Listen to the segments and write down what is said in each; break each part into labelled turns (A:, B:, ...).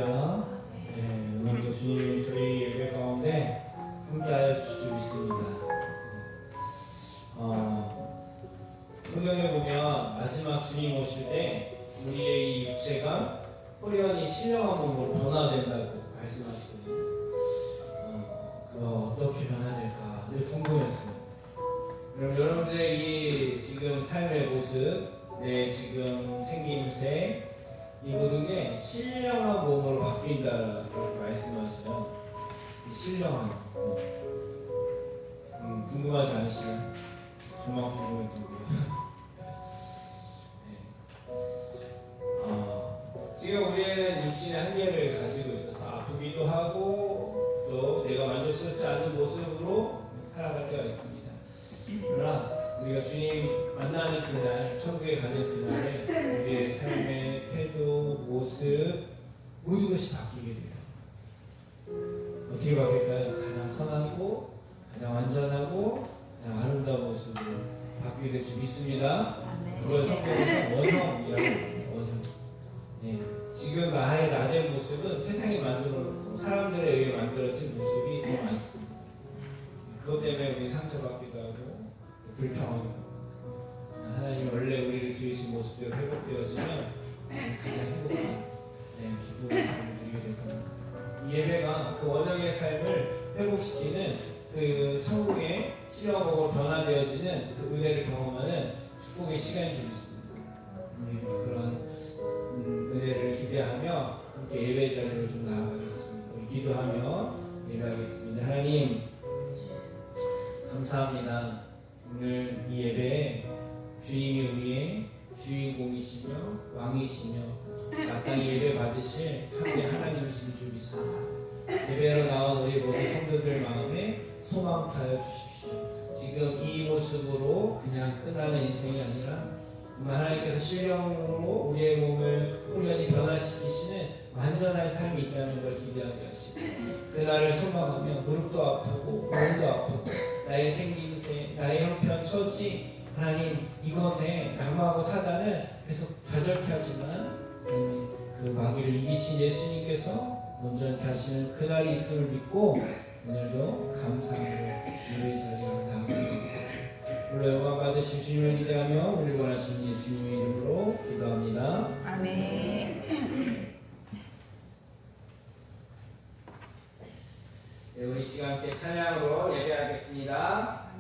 A: 할렐루야. 오늘도 주님이 저희 예배 가운데 함께하여 주실 줄 믿습니다. 성경에 보면 마지막 주님 오실 때 우리의 이 육체가 호련히 신령한 몸으로 변화된다고 말씀하시거든요. 그거 어떻게 변화될까 늘 궁금했어요. 그럼 여러분들의 이 지금 삶의 모습, 내 지금 생김새, 이 모든 게 신령한 몸으로 바뀐다고 말씀하시죠. 이 신령한 궁금하지 않으시나요? 정말 궁금해지고요. 지금 우리는 육신의 한계를 가지고 있어서 아프기도 하고 또 내가 만족스럽지 않은 모습으로 살아갈 때가 있습니다. 그러나 우리가 주님 만나는 그날, 천국에 가는 그날에 우리의 삶의 태도, 모습 모든 것이 바뀌게 돼요. 어떻게 바뀔까요? 가장 선하고 가장 완전하고 가장 아름다운 모습으로 바뀌게 될 줄 믿습니다. 그걸 성경에서 원형이라고 합니다. 원형. 네. 지금 나의 모습은 세상이 만들어놓고 사람들에 의해 만들어진 모습이 더 많습니다. 그것 때문에 우리 상처받기도 하고 불평하기도 하고, 하나님이 원래 우리를 지으신 모습대로 회복되어지면 가장 행복한 기쁨의 삶을 누리게 될 겁니다. 이 예배가 그 원형의 삶을 회복시키는 그 천국의 신령함으로 변화되어지는 그 은혜를 경험하는 축복의 시간이 좀 있습니다. 그런 은혜를 기대하며 함께 예배 자리로 좀 나아가겠습니다. 우리 기도하며 예배하겠습니다. 하나님 감사합니다. 오늘 이 예배에 주님이 우리의 주인공이시며 왕이시며 마땅히 예배 받으실 참된 하나님이신 줄 믿습니다. 예배로 나온 우리 모든 성도들 마음에 소망케 하여 주십시오. 지금 이 모습으로 그냥 끝나는 인생이 아니라 정말 하나님께서 신령으로 우리의 몸을 호련히 변화시키시는 완전한 삶이 있다는 걸 기대하게 하시고 그날을 소망하며 무릎도 아프고 몸도 아프고 나의 생김새, 나의 형편, 처지 하나님 이것에 남하고 사단은 계속 좌절케 하지만 그 마귀를 이기신 예수님께서 온전케 하시는 그날이 있음을 믿고 오늘도 감사함으로 예배 자리에 나아가게 하소서. 물론 영광 받으신 주님을 기대하며 우리를 원하시는 예수님의 이름으로 기도합니다.
B: 아멘.
A: 네, 우리 시간 함께 찬양으로 예배하겠습니다.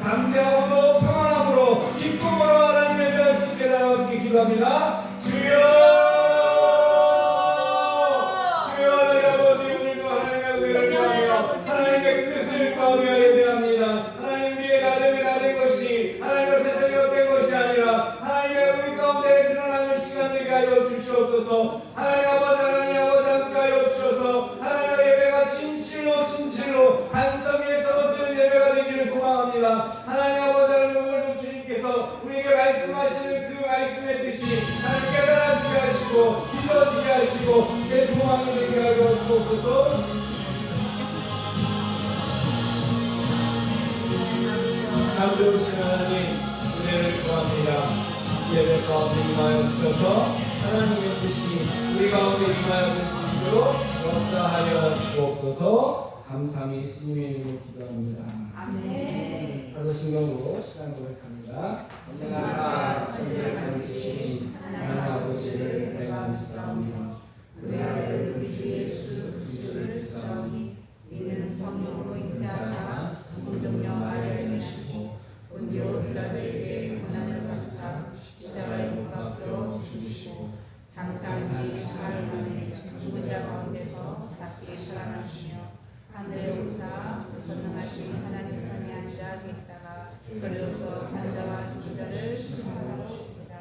A: 담대함으로 평안함으로 기쁨으로 하나님의 말씀 깨달아 기도합니다. 주여 주여 하나님 아버지 오늘도 하나님의 은혜를 구하며 하나님의 뜻을 구하며 예배합니다. 하나님 우리의 나됨에 나된 것이 하나님의 세상에 헛된 것이 아니라 하나님의 의 가운데 드러나는 시간 되게 하여 주시옵소서. 하나님 아버지 함께 하여 주셔서 하나님의 예배가 진실로 반석 위에 썩어지는 예배가 되기를 소망합니다. 하나님 아버지 오늘도 주님께서 우리에게 말씀하시는 그 말씀의 뜻이 하나님 깨달아지게 하시고 믿어지게 하시고 새 소망이 되게 하여 주옵소서. 참 좋으신 하나님 은혜를 구합니다. 가운데 임하여 주셔서 하나님의 뜻이 우리 가운데 임하여 줄 수 있도록 역사하여 주옵소서. 감사함이 예수님의 이름으로 기도합니다.
B: 아멘.
A: 사도신경으로 시간 고백합니다. 언제나 천지를 만드신 하나님 아버지를 내가 믿사오며 그의 아들 우리 주 예수 그리스도를 믿사오니
B: 이는 성령으로
A: 인자하사
B: 인자하사
A: 본종녀 마리아를 내시고 본디오 빌라도에게 고난을 받으사 십자가에 못 박혀 죽으시고
B: 장사한 사흘 만에 죽은 자 가운데서 다시 살아나시며 하늘에 오르사 전능하신 하나님 편에 앉아 계시다가 그리로서 산자와 죽은 자를 심판하시리라.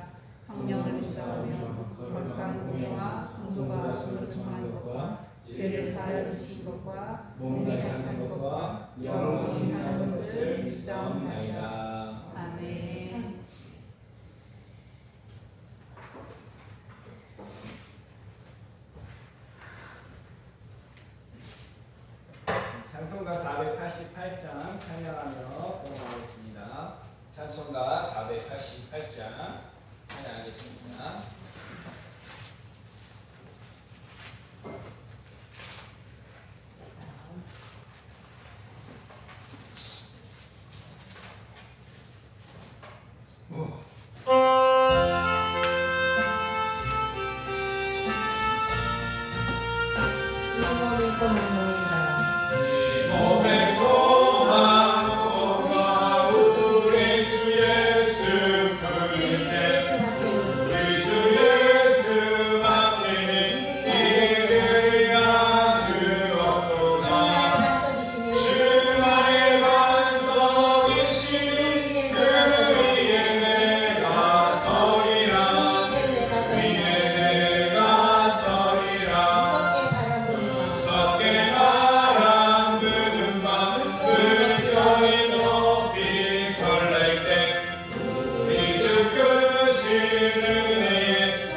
B: 성령을 믿사오며 거룩한 공예와 성도가 서로 통하는 것과 죄를 사하여 주신 것과
A: 몸을 사는 것과 영원히 사는 것을 믿사옵나이다.
B: 아멘.
A: 찬송가 488장 찬양하며 넘어가겠습니다. 찬송가 488장 찬양하겠습니다.
B: 이모에서 만나이다.
A: 몸의 소망과 우리 주 예수 그리스도 우리 주 예수 밖에는 이들이 아주 없도다. 주나의 반석이시니 그 위에 내가 서리라. 위에 내가 서리라. 무섭게 바람 부는 밤 물결이 높이 설렐 때 우리 주 크신 은혜에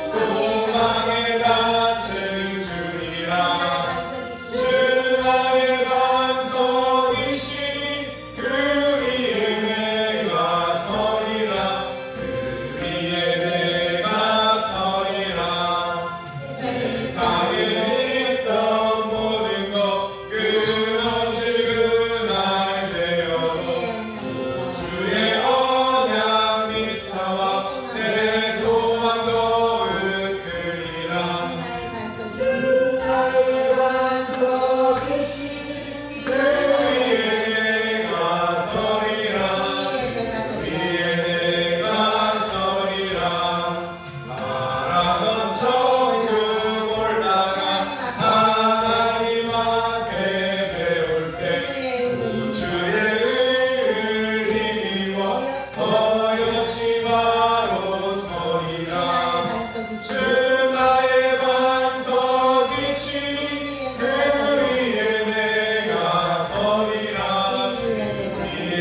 A: 소망에 닿을 줄이라. 주 나의 반석이시니 그 위에 내가 서리라. 그 위에 내가 서리라. 세상에 있던 모든 것 끊어질 그날 되어도 주의 언약 믿사와 내 소망도 이끌리라. 그 위에 내가 서리라. 위에 내가 서리라. 바라던 천국 올라가 하나님 앞에 배울 때 주의 의를 힘입어 서였지 바로 서리라. 주 나의 반석이시니 그 위에 내가 서리라. 위에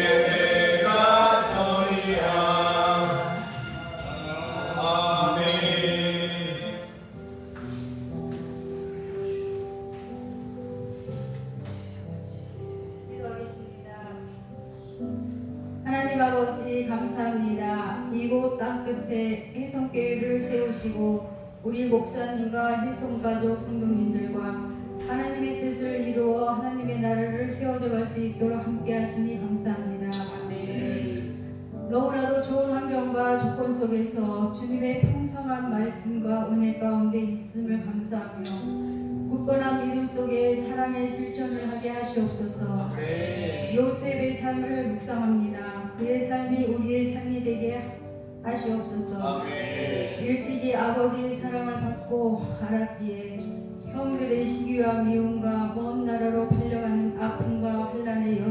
A: 내가 서리라. 아멘.
C: 기도하겠습니다. 하나님 아버지 감사합니다. 이곳 땅 끝에 해성교회를 세우시고 우리 목사님과 해성가족 성도님들과 하나님의 뜻을 이루어 하나님의 나라를 세워져 갈 수 있도록 함께 하시니 감사합니다. 너무나도 좋은 환경과 조건 속에서 주님의 풍성한 말씀과 은혜 가운데 있음을 감사하며 굳건한 믿음 속에 사랑의 실천을 하게 하시옵소서. 요셉의 삶을 묵상합니다. 그의 삶이 우리의 삶이 되게 하시옵소서. 일찍이 아버지의 사랑을 받고 알았기에 형들의 시기와 미움과 먼 나라로 팔려가는 아픔과 환난의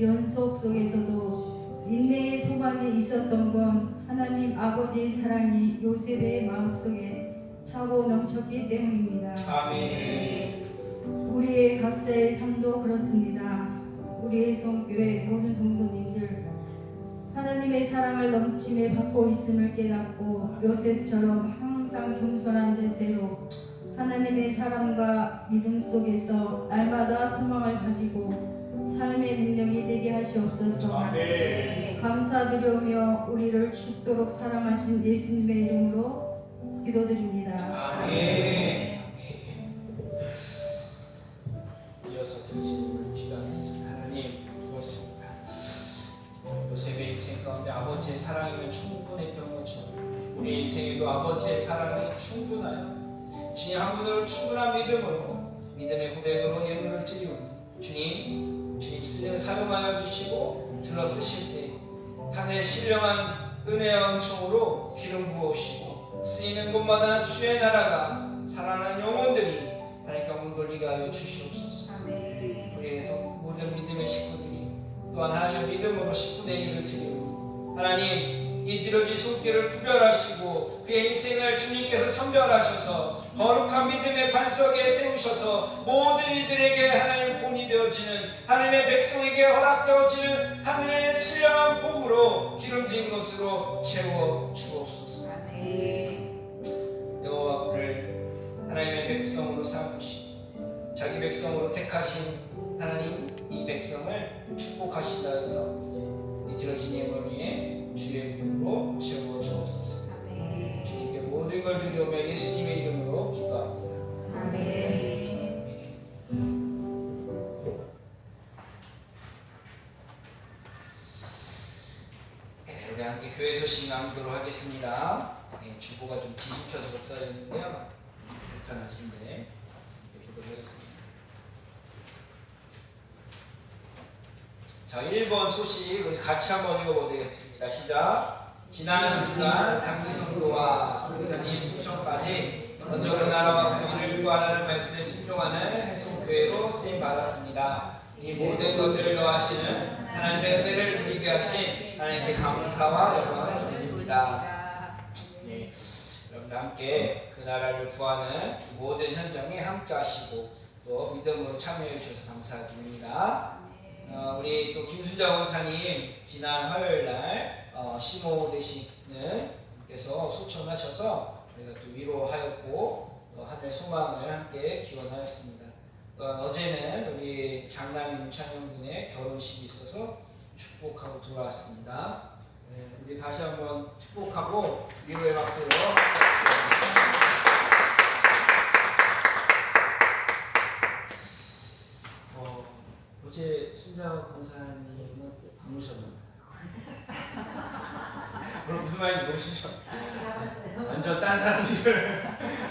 C: 연속 속에서도 인내의 소망이 있었던 건 하나님 아버지의 사랑이 요셉의 마음속에 차고 넘쳤기 때문입니다.
A: 아멘.
C: 우리의 각자의 삶도 그렇습니다. 우리의 성교회 모든 성도님들 하나님의 사랑을 넘침에 받고 있음을 깨닫고 요셉처럼 항상 겸손한 자세로 하나님의 사랑과 믿음 속에서 날마다 소망을 가지고 삶의 능력이 되게 하시옵소서.
A: 아멘.
C: 감사드리며 우리를 죽도록 사랑하신 예수님의 이름으로 기도드립니다.
A: 아멘. 이어서 드리시는 기도하겠습니다. 하나님 고맙습니다. 요셉의 인생 가운데 아버지의 사랑이면 충분했던 것처럼 우리 인생에도 아버지의 사랑이 충분하여 주님 한 분으로 충분한 믿음으로 믿음의 고백으로 예물을 드리오니 주님 쓰려 사용하여 주시고 들어 쓰실 때 하늘의 신령한 은혜와 은총으로 기름 부으시고 쓰이는 곳마다 주의 나라가 살아나는 영혼들이 하나님께 문 돌리게 하여 주시옵소서. 우리에서 모든 믿음의 식구들이 또한 하나님의 믿음으로 10분의 1을 드리고 하나님 이 드려진 손길을 구별하시고 그의 인생을 주님께서 선별하셔서 거룩한 믿음의 반석에 세우셔서 모든 이들에게 하나님 본이 되어지는 하나님의 백성에게 허락되어지는 하늘의 신령한 복으로 기름진 것으로 채워 주옵소서. 여호와를 하나님의 백성으로 삼으시고 자기 백성으로 택하신 하나님 이 백성을 축복하신다 해서 이 드려진 예물 위에 주의 이름으로 채워 주옵소서. 주님께 모든 걸 드리오며 예수님의 이름으로 기도합니다.
B: 아멘.
A: 우리 함께 교회 소식 나누도록 하겠습니다. 주보가 좀 뒤집혀서 복사되는데요. 불편하신데 보도록 하겠습니다. 자, 1번 소식 우리 같이 한번 읽어보겠습니다. 시작. 지난 주간 단기 선교와 선교사님 초청까지 먼저 그 나라와 그 일을 구하라는 말씀에 순종하는 해송교회로 쓰임 받았습니다. 이 모든 것을 더하시는 하나님의 은혜를 누리게 하신 하나님께 감사와 영광을 돌립니다. 네, 여러분들 함께 그 나라를 구하는 모든 현장에 함께 하시고 또 믿음으로 참여해 주셔서 감사드립니다. 우리 또 김순자 원사님 지난 화요일 날 시모 되시는 분께서 소천하셔서 저희가 또 위로하였고 하늘 소망을 함께 기원하였습니다. 또한 어제는 우리 장남이 윤창현 군의 결혼식이 있어서 축복하고 돌아왔습니다. 네, 우리 다시 한번 축복하고 위로의 박수로 어제 순자 권사님은 안 오셨나요? 그럼 무슨 말인지 모르시죠? 완전 딴 사람이들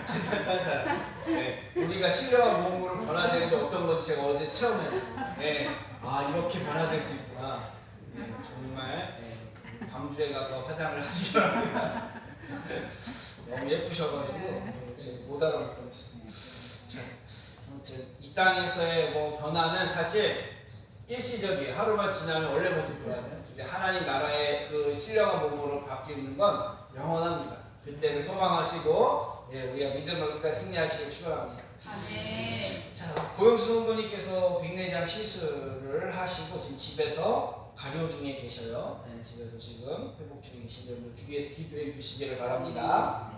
A: 완전 딴 사람. 네, 우리가 신령한 몸으로 변화되는데 어떤 건지 제가 어제 체험했습니다. 네, 아 이렇게 변화될 수 있구나. 네, 정말 광주에 가서 화장을 하시기 바랍니다. 너무 예쁘셔가지고 제가 못 알아볼 뻔했습니다. 아무튼 이 땅에서의 뭐 변화는 사실 일시적이에요. 하루만 지나면 원래 모습 돌아가요. 근데 하나님 나라의 그 신령한 몸으로 바뀌는 건 영원합니다. 그때를 소망하시고 우리가 믿음을 끝까지 승리하시길 축원합니다.
B: 아멘.
A: 자, 고영수 성도님께서 백내장 시술을 하시고 지금 집에서 가려 중에 계셔요. 네, 집에서 지금 회복 중에 계신데 주위에서 기도해 주시기를 바랍니다.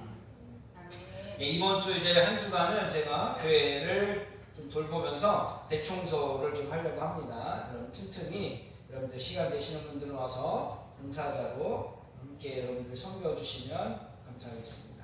A: 이번 주 이제 한 주간은 제가 교회를 좀 돌보면서 대청소를 좀 하려고 합니다. 여러분 틈틈이 여러분들 시간 되시는 분들은 와서 봉사자로 함께 여러분들 섬겨 주시면 감사하겠습니다.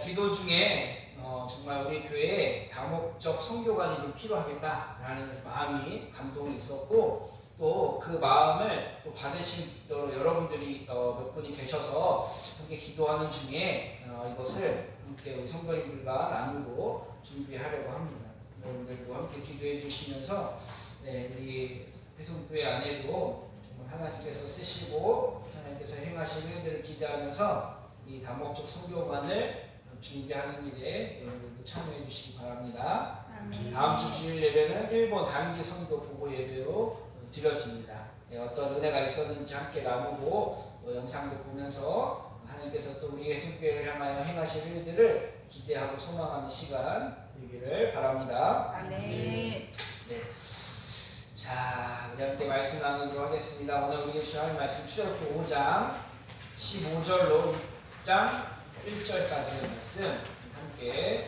A: 기도 중에 정말 우리 교회에 다목적 선교관이 좀 필요하겠다라는 마음이 감동이 있었고 또 그 마음을 또 받으신 여러분들이 몇 분이 계셔서 함께 기도하는 중에 이것을 함께 우리 성도님들과 나누고 준비하려고 합니다. 여러분들도 함께 기도해 주시면서 우리 해송교회 안에도 정말 하나님께서 쓰시고 하나님께서 행하실 일들을 기대하면서 이 다목적 선교관을 준비하는 일에 여러분들도 참여해 주시기 바랍니다. 다음 주 주일 예배는 일본 단기 선교 보고 예배로 드려집니다. 어떤 은혜가 있었는지 함께 나누고 영상도 보면서 하나님께서 또 우리 해송교회를 향하여 행하실 일들을 기대하고 소망하는 시간 되기를 바랍니다.
B: 아멘.
A: 네. 자, 우리 함께 말씀 나누도록 하겠습니다. 오늘 우리가 주할 말씀 출애굽기 5장 15절로 6장 1절까지의 말씀 함께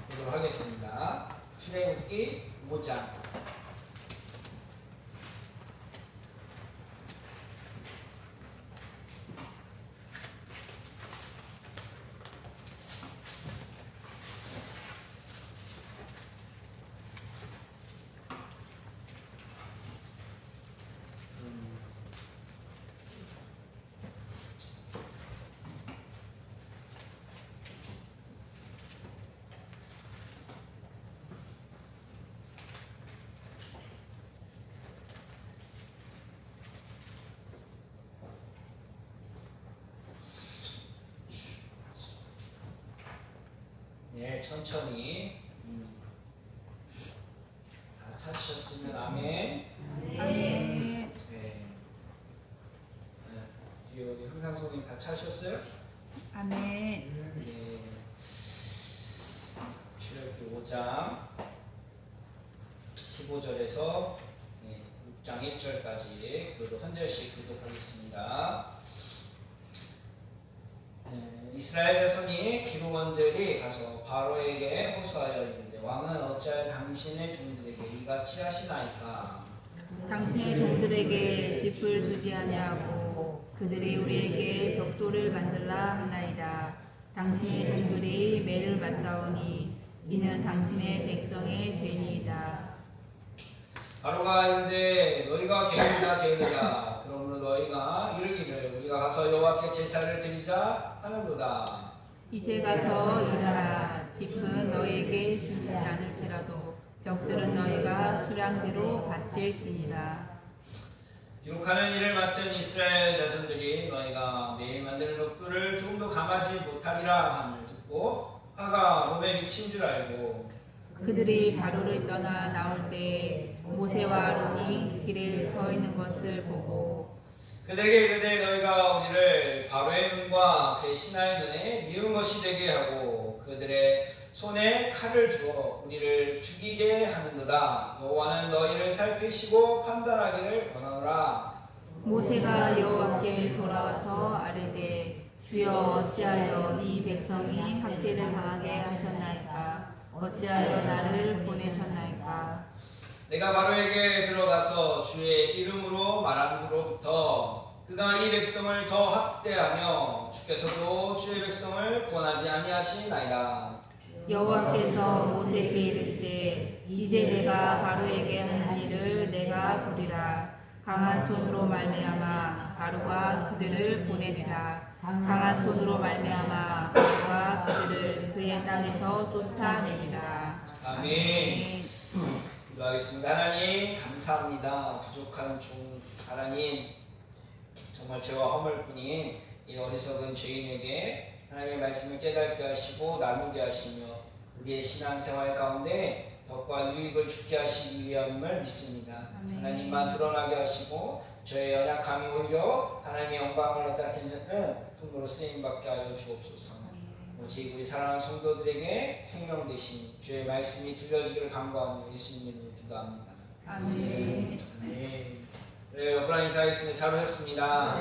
A: 보도록 하겠습니다. 출애굽기 5장 천천히. 다 찾으셨으면 아멘.
B: 아멘.
A: 네. 뒤에 우리 흥상소님 다 찾으셨어요?
B: 아멘.
A: 네. 출애굽기 5장 15절에서 6장 1절까지 교독 한 절씩 교독하겠습니다. 이스라엘 자손이 기록원들이 가서 바로에게 호소하여 이르되 왕은 어찌하여 당신의 종들에게 이같이 하시나이까?
B: 당신의 종들에게 짚을 주지 아니하고 그들이 우리에게 벽돌을 만들라 하나이다. 당신의 종들이 매를 맞사오니 이는 당신의 백성의 죄니이다.
A: 바로가 이르되 너희가 게으르다. 그러므로 너희가 이르기를 우리가 가서 여호와께 제사를 드리자 하는도다.
B: 이제 가서 일하라. 짚은 너희에게 주시지 않을지라도 벽들은 너희가 수량대로 바칠지니라.
A: 기록하는 일을 맡은 이스라엘 자손들이 너희가 매일 만드는 벽돌을 조금도 감하지 못하리라 함을 듣고 화가 몸에 미친 줄 알고
B: 그들이 바로를 떠나 나올 때 모세와 아론이 길에 서 있는 것을 보고
A: 그들에게 이르되 너희가 우리를 바로의 눈과 그의 신하의 눈에 미운 것이 되게 하고 그들의 손에 칼을 주어 우리를 죽이게 하는도다. 여호와는 너희를 살피시고 판단하기를 원하노라.
B: 모세가 여호와께 돌아와서 아뢰되 주여 어찌하여 이 백성이 학대를 당하게 하셨나이까? 어찌하여 나를 보내셨나이까?
A: 내가 바로에게 들어가서 주의 이름으로 말한 후로부터 그가 이 백성을 더 학대하며 주께서도 주의 백성을 구원하지 아니하시나이다.
B: 여호와께서 모세에게 이르시되 이제 내가 바로에게 하는 일을 내가 보리라. 강한 손으로 말미암아 바로가 그들을 보내리라. 강한 손으로 말미암아 바로가 그들을 그의 땅에서 쫓아내리라.
A: 아멘. 기도하겠습니다. 하나님 감사합니다. 부족한 종 하나님 정말 죄와 허물뿐인 이 어리석은 죄인에게 하나님의 말씀을 깨닫게 하시고 나누게 하시며 우리의 신앙생활 가운데 덕과 유익을 주게 하시기 위함을 믿습니다.
B: 아멘.
A: 하나님만 드러나게 하시고 저의 연약함이 오히려 하나님의 영광을 나타내는 통로로 쓰임받게 하여 주옵소서. 오직 우리 사랑하는 성도들에게 생명 되신 주의 말씀이 들려지기를 간구하며 예수님 이름으로 기도합니다.
B: 아멘.
A: 네. 그래요. 불안 인사하겠습니다. 잘 오셨습니다.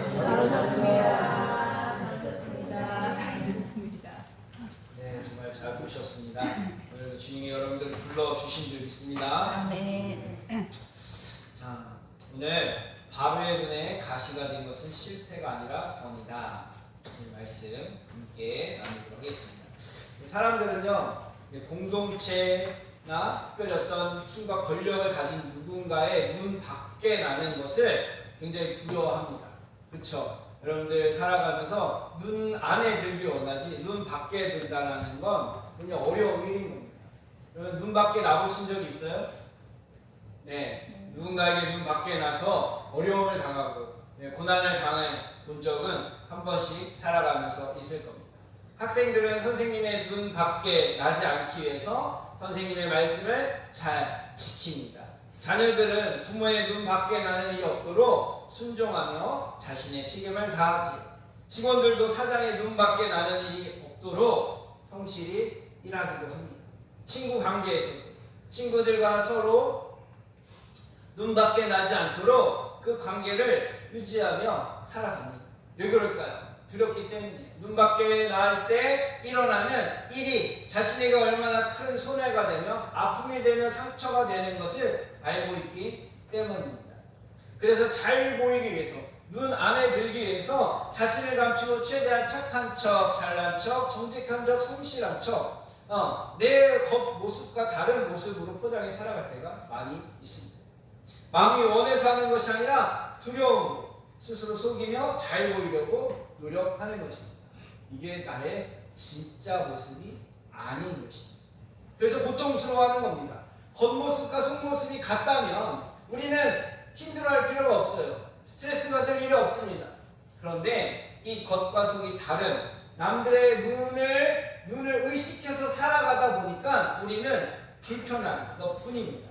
B: 잘했습니다.
A: 네, 정말 잘 오셨습니다. 오늘도 주님이 여러분들을 불러주신 줄 믿습니다.
B: 아멘.
A: 자, 오늘 바로의 눈에 가시가 된 것은 실패가 아니라 구원이다. 이 말씀 함께 나누도록 하겠습니다. 사람들은요, 공동체나 특별히 어떤 힘과 권력을 가진 누군가의 눈 밖에 나는 것을 굉장히 두려워합니다. 그렇죠? 여러분들 살아가면서 눈 안에 들기 원하지 눈 밖에 든다는 건 굉장히 어려운 일인 겁니다. 여러분 눈 밖에 나보신 적이 있어요? 네, 누군가에게 눈 밖에 나서 어려움을 당하고 고난을 당해 본 적은 한 번씩 살아가면서 있을 겁니다. 학생들은 선생님의 눈 밖에 나지 않기 위해서 선생님의 말씀을 잘 지킵니다. 자녀들은 부모의 눈 밖에 나는 일이 없도록 순종하며 자신의 책임을 다하지요. 직원들도 사장의 눈 밖에 나는 일이 없도록 성실히 일하기도 합니다. 친구 관계에서도 친구들과 서로 눈 밖에 나지 않도록 그 관계를 유지하며 살아갑니다. 왜 그럴까요? 두렵기 때문에. 눈 밖에 나올 때 일어나는 일이 자신에게 얼마나 큰 손해가 되며 아픔이 되며 상처가 되는 것을 알고 있기 때문입니다. 그래서 잘 보이기 위해서 눈 안에 들기 위해서 자신을 감추고 최대한 착한 척, 잘난 척, 정직한 척, 성실한 척 내 겉모습과 다른 모습으로 포장해 살아갈 때가 많이 있습니다. 마음이 원해서 하는 것이 아니라 두려움으로 스스로 속이며 잘 보이려고 노력하는 것입니다. 이게 나의 진짜 모습이 아닌 것입니다. 그래서 고통스러워하는 겁니다. 겉모습과 속모습이 같다면 우리는 힘들어할 필요가 없어요. 스트레스 받을 일이 없습니다. 그런데 이 겉과 속이 다른 남들의 눈을 눈을 의식해서 살아가다 보니까 우리는 불편한 것뿐입니다.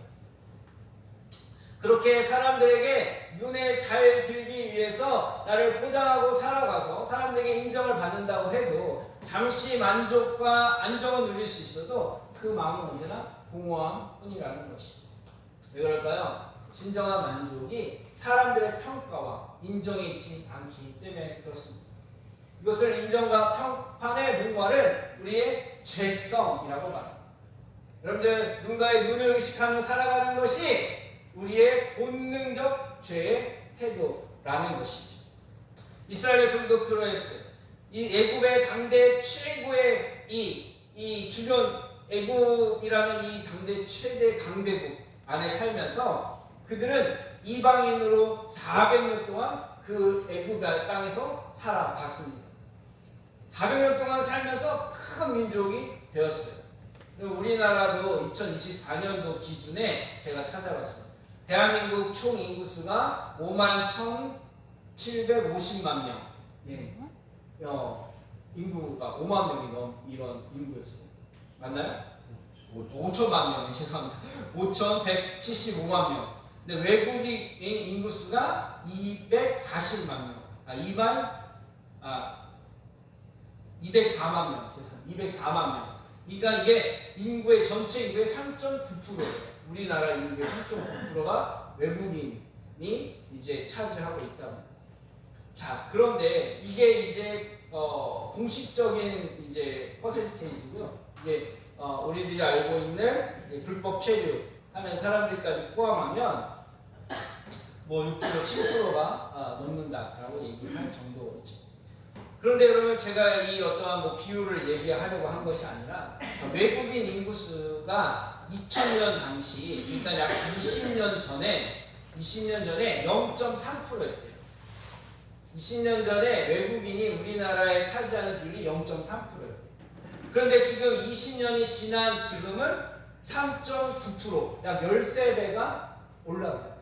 A: 그렇게 사람들에게 눈에 잘 들기 위해서 나를 포장하고 살아가서 사람들에게 인정을 받는다고 해도 잠시 만족과 안정을 누릴 수 있어도 그 마음은 언제나 공허함 뿐이라는 것이죠. 왜 그럴까요? 진정한 만족이 사람들의 평가와 인정이 있지 않기 때문에 그렇습니다. 이것을 인정과 평판의 목말은 우리의 죄성이라고 말합니다. 여러분들, 누군가의 눈을 의식하며 살아가는 것이 우리의 본능적 죄의 태도라는 것이죠. 이스라엘에서도 그러했어요. 이 애굽의 당대 최고의 이 주변 애굽이라는 이 당대 최대 강대국 안에 살면서 그들은 이방인으로 400년 동안 그 애굽 땅에서 살아갔습니다. 400년 동안 살면서 큰 민족이 되었어요. 우리나라도 2024년도 기준에 제가 찾아봤어요. 대한민국 총 인구수가 51,750만 명. 예. 인구가 5만 명이 넘 이런 인구였어요. 맞나요? 5천만 명, 죄송합니다. 5,175만 명. 근데 외국인 인구수가 240만 명. 204만 명. 죄송합니다. 204만 명. 그러니까 이게 인구의 전체 인구의 3.9%예요. 우리나라 인구의 3.9%가 외국인이 이제 차지하고 있다. 자, 그런데 이게 이제 공식적인 이제 퍼센테이지고요. 이게 우리들이 알고 있는 불법 체류 하면 사람들까지 포함하면 뭐 6%, 7%가 넘는다라고 얘기를 할 정도죠. 그런데 여러분, 제가 이 어떠한 뭐 비율을 얘기하려고 한 것이 아니라 외국인 인구수가 2000년 당시 일단 약 20년 전에 0.3%였대요. 20년 전에 외국인이 우리나라에 차지하는 비율이 0.3%예요. 그런데 지금 20년이 지난 지금은 3.9%, 약 13배가 올라가요.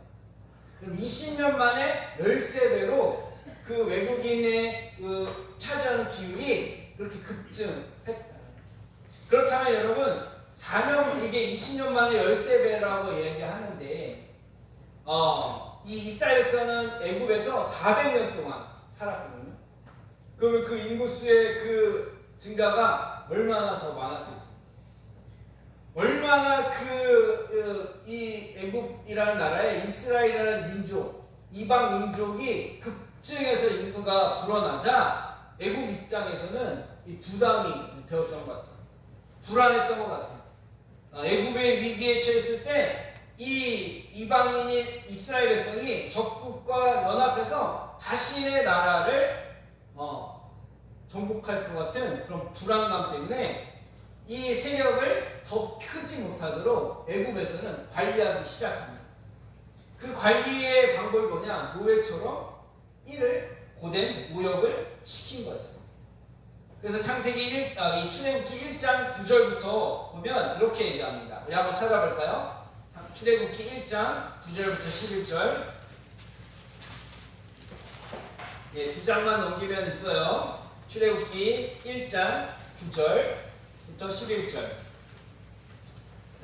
A: 그럼 20년 만에 13배로 그 외국인의 차지하는 비율이 그렇게 급증했다. 그렇다면 여러분, 4년, 이게 20년 만에 13배라고 얘기하는데 이 이스라엘에서는 애굽에서 400년 동안 살았거든요. 그러면 그 인구수의 그 증가가 얼마나 더 많았겠어요? 얼마나 이 애굽이라는 나라에 이스라엘이라는 민족, 이방 민족이 급증해서 인구가 불어나자 애굽 입장에서는 이 부담이 되었던 것 같아요. 불안했던 것 같아요. 애굽의 위기에 처했을 때 이 이방인인 이스라엘 백성이 적국과 연합해서 자신의 나라를 정복할 것 같은 그런 불안감 때문에 이 세력을 더 크지 못하도록 애굽에서는 관리하기 시작합니다. 그 관리의 방법이 뭐냐? 노예처럼 이를 고된 무역을 시킨 거였어요. 그래서 창세기 이 출애굽기 1장 9절부터 보면 이렇게 얘기합니다. 우리 한번 찾아볼까요? 출애굽기 1장 9절부터 11절. 예, 두 장만 넘기면 있어요. 출애굽기 1장 9절부터 11절.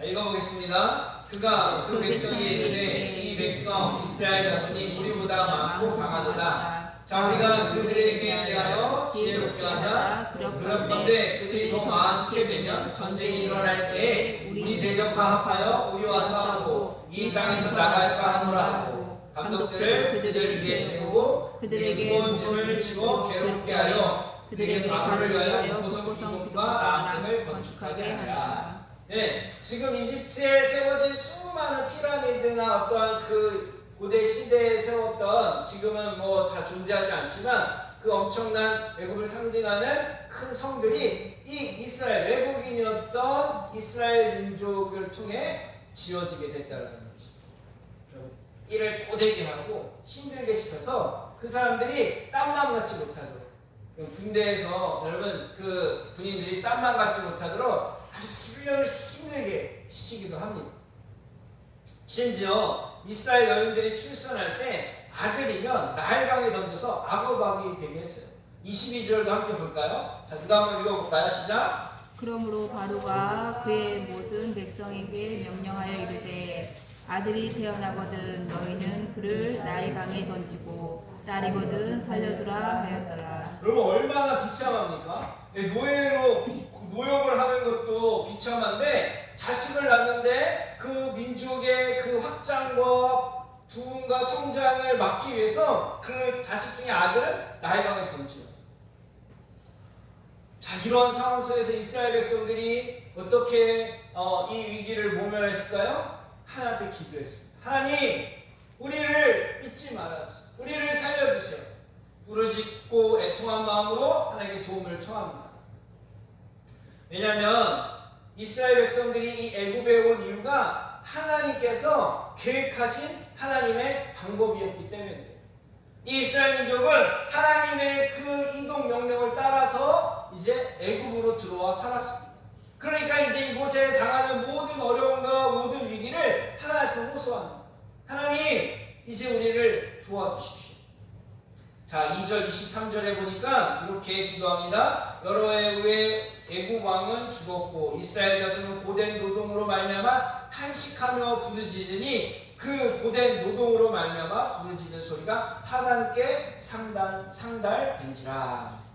A: 읽어보겠습니다. 그가 그 백성이 이르되 이 백성 이스라엘 자손이 우리보다 많고 강하도다. 자, 우리가 그들에게 대하여 지혜롭게 하자. 그런데 그들이 더 많게 되면 전쟁이 일어날 때에 우리 대적과 합하여 우리와 싸우고 이 땅에서 나갈까 하노라 하고 감독들을 그들 위에 세우고 그들에게 무거운 짐을 지고 괴롭게 하여 그들에게 바로를 위하여 고성 기둥과 낭생을 건축하게 하라. 네, 지금 이집트에 세워진 수많은 피라미드나 어떠한 그 고대 시대에 세웠던, 지금은 뭐 다 존재하지 않지만 그 엄청난 애굽을 상징하는 큰 성들이 이 이스라엘 외국인이었던 이스라엘 민족을 통해 지어지게 됐다는 것입니다. 이를 고되게 하고 힘들게 시켜서 그 사람들이 땀만 갖지 못하도록, 군대에서 여러분 그 군인들이 땀만 갖지 못하도록 아주 훈련을 힘들게 시키기도 합니다. 심지어 이스라엘 여인들이 출산할 때 아들이면 나일강에 던져서 악어박이 되게 했어요. 22절도 함께 볼까요? 자, 누가 한번 읽어볼까요? 시작!
B: 그러므로 바로가 그의 모든 백성에게 명령하여 이르되 아들이 태어나거든 너희는 그를 나일강에 던지고 딸이거든 살려두라 하였더라.
A: 여러분 얼마나 비참합니까? 노예로 노역을 하는 것도 비참한데 자식을 낳는데 그 민족의 그 확장과 부흥과 성장을 막기 위해서 그 자식 중에 아들을 나일강에 던지요. 자, 이러한 상황 속에서 이스라엘 백성들이 어떻게 이 위기를 모면했을까요? 하나님 앞에 기도했습니다. 하나님, 우리를 잊지 말아주세요. 우리를 살려주세요. 부르짖고 애통한 마음으로 하나님께 도움을 청합니다. 왜냐하면 이스라엘 백성들이 이 애굽에 온 이유가 하나님께서 계획하신 하나님의 방법이었기 때문입니다. 이 이스라엘 민족은 하나님의 그 이동 명령을 따라서 이제 애굽으로 들어와 살았습니다. 그러니까 이제 이곳에 당하는 모든 어려움과 모든 위기를 하나님 앞에 호소합니다. 하나님, 이제 우리를 도와주십시오. 자, 2절 23절에 보니까 이렇게 기도합니다. 여러 해 후에 애굽 왕은 죽었고 이스라엘 자손은 고된 노동으로 말미암아 탄식하며 부르짖으니 그 고된 노동으로 말미암아 부르짖는 소리가 하나님께 상달된지라.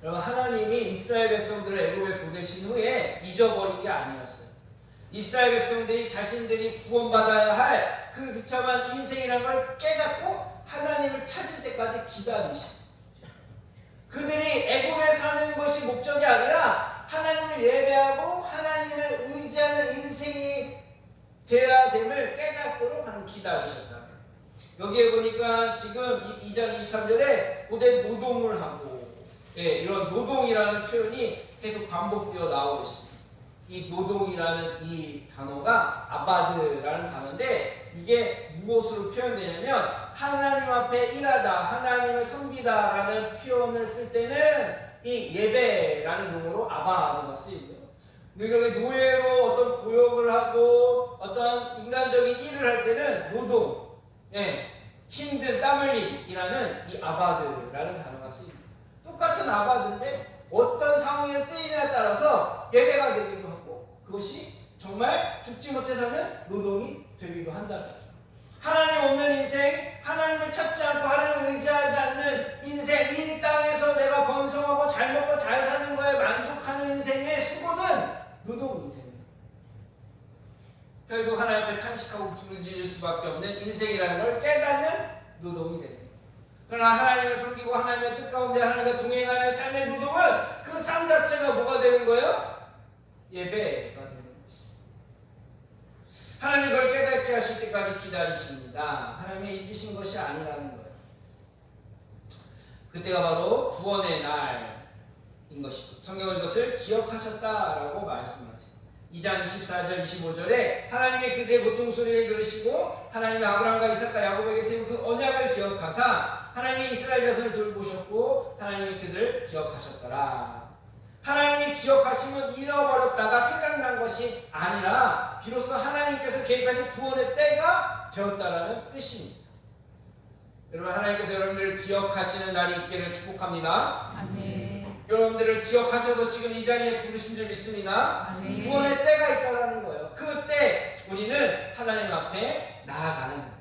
A: 여러분, 하나님이 이스라엘 백성들을 애굽에 보내신 후에 잊어버린 게 아니었어요. 이스라엘 백성들이 자신들이 구원받아야 할 그 비참한 인생이라는 걸 깨닫고 하나님을 찾을 때까지 기다리십니다. 그들이 애굽에 사는 것이 목적이 아니라 하나님을 예배하고 하나님을 의지하는 인생이 되어야 됨을 깨닫도록 하는 기다리셨다. 여기에 보니까 지금 2장 23절에 고된 노동을 하고, 이런 노동이라는 표현이 계속 반복되어 나오고 있습니다. 이 노동이라는 이 단어가 아바드라는 단어인데 이게 무엇으로 표현되냐면 하나님 앞에 일하다, 하나님을 섬기다라는 표현을 쓸 때는 이 예배라는 용어로 아바드가 쓰이고요. 능력의 노예로 어떤 고역을 하고 어떤 인간적인 일을 할 때는 노동, 힘든 땀 흘림이라는 이 아바드라는 단어가 쓰입니다. 똑같은 아바드인데 어떤 상황에 쓰이냐에 따라서 예배가 되기도 하고 그것이 정말 죽지 못해서는 노동이 되기도 한다. 하나님 없는 인생, 하나님을 찾지 않고 하나님을 의지하지 않는 인생, 이 땅에서 내가 번성하고 잘 먹고 잘 사는 거에 만족하는 인생의 수고는 노동이 되는 거예요. 결국 하나님 앞에 탄식하고 부르짖을 수밖에 없는 인생이라는 걸 깨닫는 노동이 되는 거예요. 그러나 하나님을 섬기고 하나님의 뜻 가운데 하나님과 동행하는 삶의 노동은 그 삶 자체가 뭐가 되는 거예요? 예배가 되는 거예요. 하나님 그걸 깨닫게 하실 때까지 기다리십니다. 하나님의 잊으신 것이 아니라는 거예요. 그때가 바로 구원의 날인 것이고 성경은 이것을 기억하셨다라고 말씀하세요. 2장 24절 25절에 하나님의 그들의 고통 소리를 들으시고 하나님의 아브라함과 이삭과 야곱에게 세운 그 언약을 기억하사 하나님이 이스라엘 자손을 돌보셨고 하나님이 그들을 기억하셨더라. 하나님이 기억하시면 잃어버렸다가 생각난 것이 아니라 비로소 하나님께서 계획하신 구원의 때가 되었다라는 뜻입니다. 여러분, 하나님께서 여러분들을 기억하시는 날이 있기를 축복합니다.
B: 아멘.
A: 여러분들을 기억하셔서 지금 이 자리에 부르신 줄 믿습니다.
B: 아멘.
A: 구원의 때가 있다라는 거예요. 그때 우리는 하나님 앞에 나아가는 거예요.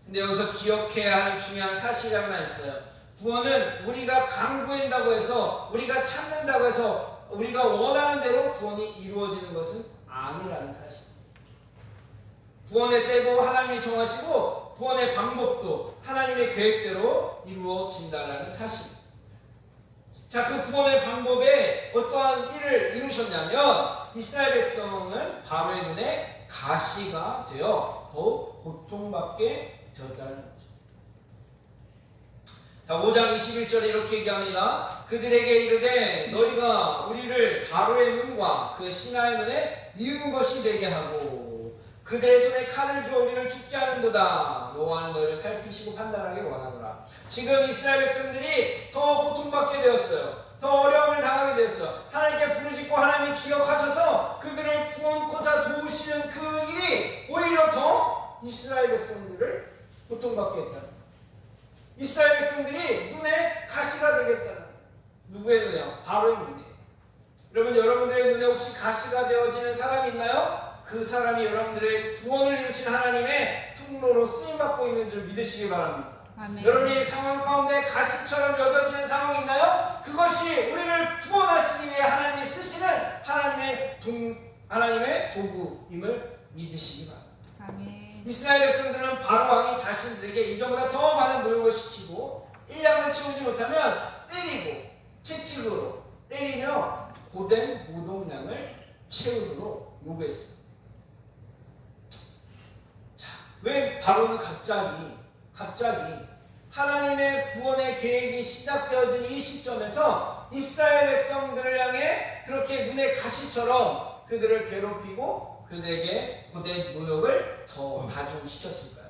A: 근데 여기서 기억해야 하는 중요한 사실이 하나 있어요. 구원은 우리가 간구한다고 해서 우리가 찾는다고 해서 우리가 원하는 대로 구원이 이루어지는 것은 아니라는 사실. 구원의 때도 하나님이 정하시고 구원의 방법도 하나님의 계획대로 이루어진다는 사실. 자, 그 구원의 방법에 어떠한 일을 이루셨냐면 이스라엘 백성은 바로의 눈에 가시가 되어 더욱 고통받게 되었다는 거죠. 자, 5장 21절에 이렇게 얘기합니다. 그들에게 이르되 너희가 우리를 바로의 눈과 그 신하의 눈에 미운 것이 되게 하고 그들의 손에 칼을 주어 우리를 죽게 하는도다. 여호와는 너희를 살피시고 판단하기 원하노라. 지금 이스라엘 백성들이 더 고통받게 되었어요. 더 어려움을 당하게 되었어요. 하나님께 부르짖고 하나님이 기억하셔서 그들을 구원코자 도우시는 그 일이 오히려 더 이스라엘 백성들을 고통받게 했다. 이스라엘 백성들이 눈에 가시가 되겠다는, 누구의 눈에요? 바로의 눈에. 여러분들의 눈에 혹시 가시가 되어지는 사람이 있나요? 그 사람이 여러분들의 구원을 이루신 하나님의 통로로 쓰임받고 있는 줄 믿으시기 바랍니다.
B: 아멘.
A: 여러분이 상황 가운데 가시처럼 여겨지는 상황이 있나요? 그것이 우리를 구원하시기 위해 하나님이 쓰시는 하나님의 도구임을 믿으시기 바랍니다.
B: 아멘.
A: 이스라엘 백성들은 바로 왕이 자신들에게 이전보다 더 많은 노력을 시키고 일량을 채우지 못하면 때리고 채찍으로 때리며 고된 노동량을 채우도록 요구했습니다. 자, 왜 바로는 갑자기 하나님의 구원의 계획이 시작되어진 이 시점에서 이스라엘 백성들을 향해 그렇게 눈에 가시처럼 그들을 괴롭히고 그들에게 고된 노역을 더 가중시켰을까요?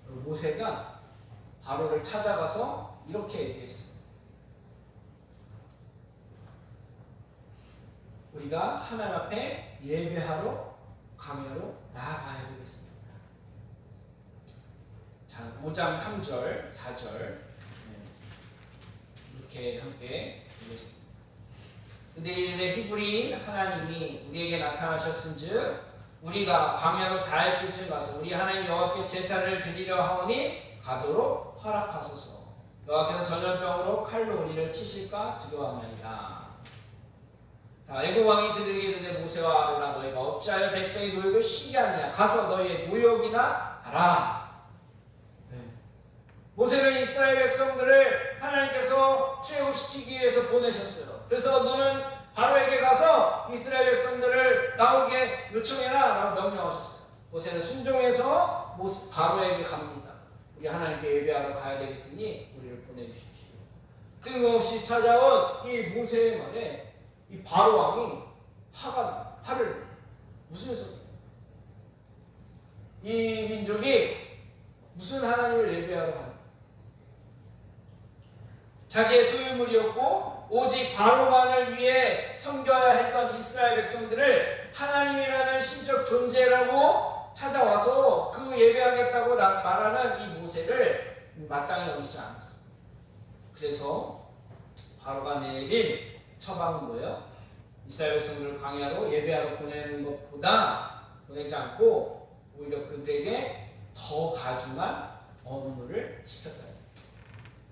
A: 모세가 바로를 찾아가서 이렇게 얘기했습니다. 우리가 하나님 앞에 예배하러 광야로 나아가야 되겠습니다. 자, 5장 3절, 4절 이렇게 함께 보겠습니다. 그들이 이르되 히브리인 하나님이 우리에게 나타나셨은즉 우리가 광야로 4일쯤 가서 우리 하나님 여호와께 제사를 드리려 하오니 가도록 허락하소서. 여호와께서 전염병으로 칼로 우리를 치실까 두려워하나이다. 자, 애굽 왕이 그들에게 이르되 모세와 아론아 너희가 어찌하여 백성의 노역을 쉬게 하느냐 가서 너희의 노역이나 하라. 모세는 이스라엘 백성들을 하나님께서 출애굽시키기 위해서 보내셨어요. 그래서 너는 바로에게 가서 이스라엘 백성들을 나오게 요청해라 라고 명령하셨어요. 모세는 순종해서 바로에게 갑니다. 우리 하나님께 예배하러 가야 되겠으니 우리를 보내주십시오. 뜬금없이 찾아온 이 모세의 말에 이 바로 왕이 화를 내요. 무슨 소리예요? 이 민족이 무슨 하나님을 예배하러 가는 자기의 소유물이었고 오직 바로만을 위해 섬겨야 했던 이스라엘 백성들을 하나님이라는 신적 존재라고 찾아와서 그 예배하겠다고 말하는 이 모세를 마땅히 여기지 않았습니다. 그래서 바로가 내린 처방은 뭐예요? 이스라엘 백성들을 광야로 예배하러 보내는 것보다 보내지 않고 오히려 그들에게 더 가중한 언어를 시켰다.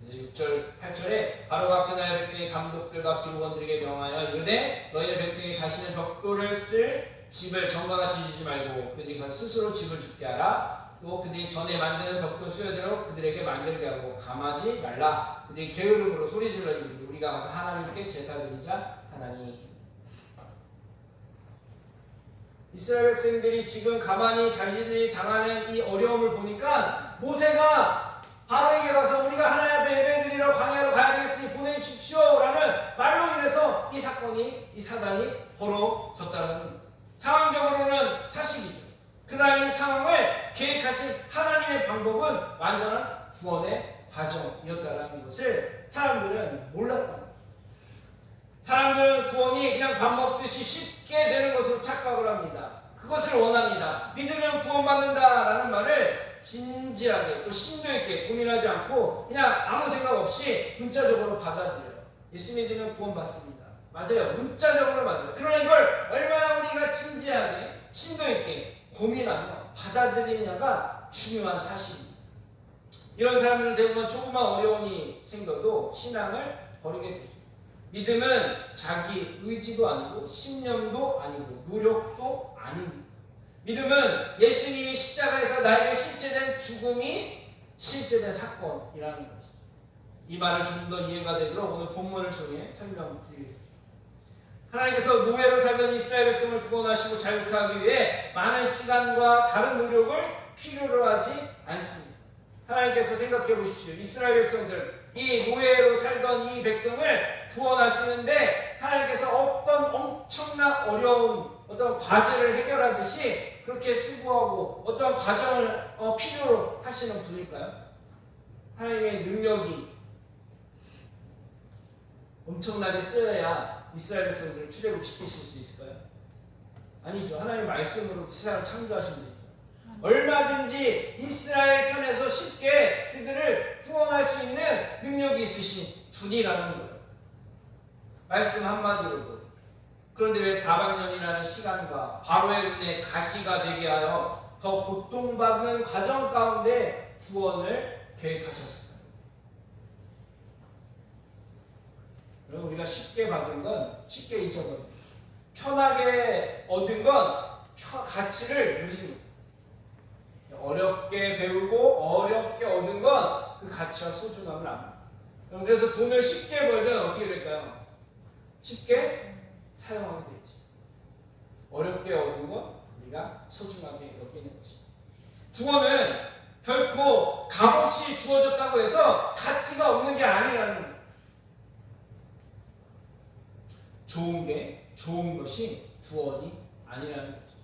A: 이제 6절, 8절에 바로가 그날 백성의 감독들과 기록원들에게 명하여 이르되 너희는 백성이 다시는 벽돌을 쓸 집을 정과가 지지지 말고 그들이 스스로 집을 짓게 하라. 또 그들이 전에 만드는 벽돌 수요대로 그들에게 만들게 하고 감하지 말라. 그들이 게으름으로 소리질러 이르되 우리가 가서 하나님께 제사드리자 하나니. 이스라엘 백성들이 지금 가만히 자신들이 당하는 이 어려움을 보니까 모세가 바로에게 가서 우리가 하나님 앞에 예배드리러 광야로 가야 되겠으니 보내주십시오 라는 말로 인해서 이 사단이 벌어졌다는 상황적으로는 사실이죠. 그러나 이 상황을 계획하신 하나님의 방법은 완전한 구원의 과정이었다는 것을 사람들은 몰랐다. 사람들은 구원이 그냥 밥 먹듯이 쉽게 되는 것으로 착각을 합니다. 그것을 원합니다. 믿으면 구원받는다라는 말을 진지하게 또 심도 있게 고민하지 않고 그냥 아무 생각 없이 문자적으로 받아들여요. 예수 믿으면 구원받습니다. 맞아요. 문자적으로 맞아요. 그러나 이걸 얼마나 우리가 진지하게 심도 있게 고민하며 받아들이냐가 중요한 사실입니다. 이런 사람들은 대부분 조그만 어려움이 생겨도 신앙을 버리게 되죠. 믿음은 자기 의지도 아니고 신념도 아니고 노력도 아닙니다. 믿음은 예수님이 십자가에서 나에게 실제된 죽음이 실제된 사건이라는 것입니다. 이 말을 좀 더 이해가 되도록 오늘 본문을 통해 설명드리겠습니다. 하나님께서 노예로 살던 이스라엘 백성을 구원하시고 자유케 하기 위해 많은 시간과 다른 노력을 필요로 하지 않습니다. 하나님께서 생각해 보십시오. 이스라엘 백성들, 이 노예로 살던 이 백성을 구원하시는데 하나님께서 어떤 엄청난 어려운 어떤 과제를 해결하듯이 그렇게 수고하고 어떤 과정을 필요로 하시는 분일까요? 하나님의 능력이 엄청나게 쓰여야 이스라엘 백성들을 출애굽시키실 수 있을까요? 아니죠. 하나님의 말씀으로 세상을 창조하신 분이죠. 얼마든지 이스라엘 편에서 쉽게 그들을 구원할 수 있는 능력이 있으신 분이라는 거예요.
D: 말씀 한마디로도. 그런데 왜 400년이라는 시간과 바로의 눈에 가시가 되게 하여 더 고통받는 과정 가운데 구원을 계획하셨을까요? 여러분, 우리가 쉽게 받은 건 쉽게 잊어버립니다. 편하게 얻은 건 가치를 누리지 못해요. 어렵게 배우고 어렵게 얻은 건 그 가치와 소중함을 압니다. 그래서 돈을 쉽게 벌면 어떻게 될까요? 쉽게 사용하게 되지. 어렵게 얻은 건 우리가 소중하게 여기는 것입니다. 구원은 결코 값없이 주어졌다고 해서 가치가 없는 게 아니라는 거예요. 좋은 것이 구원이 아니라는 거죠.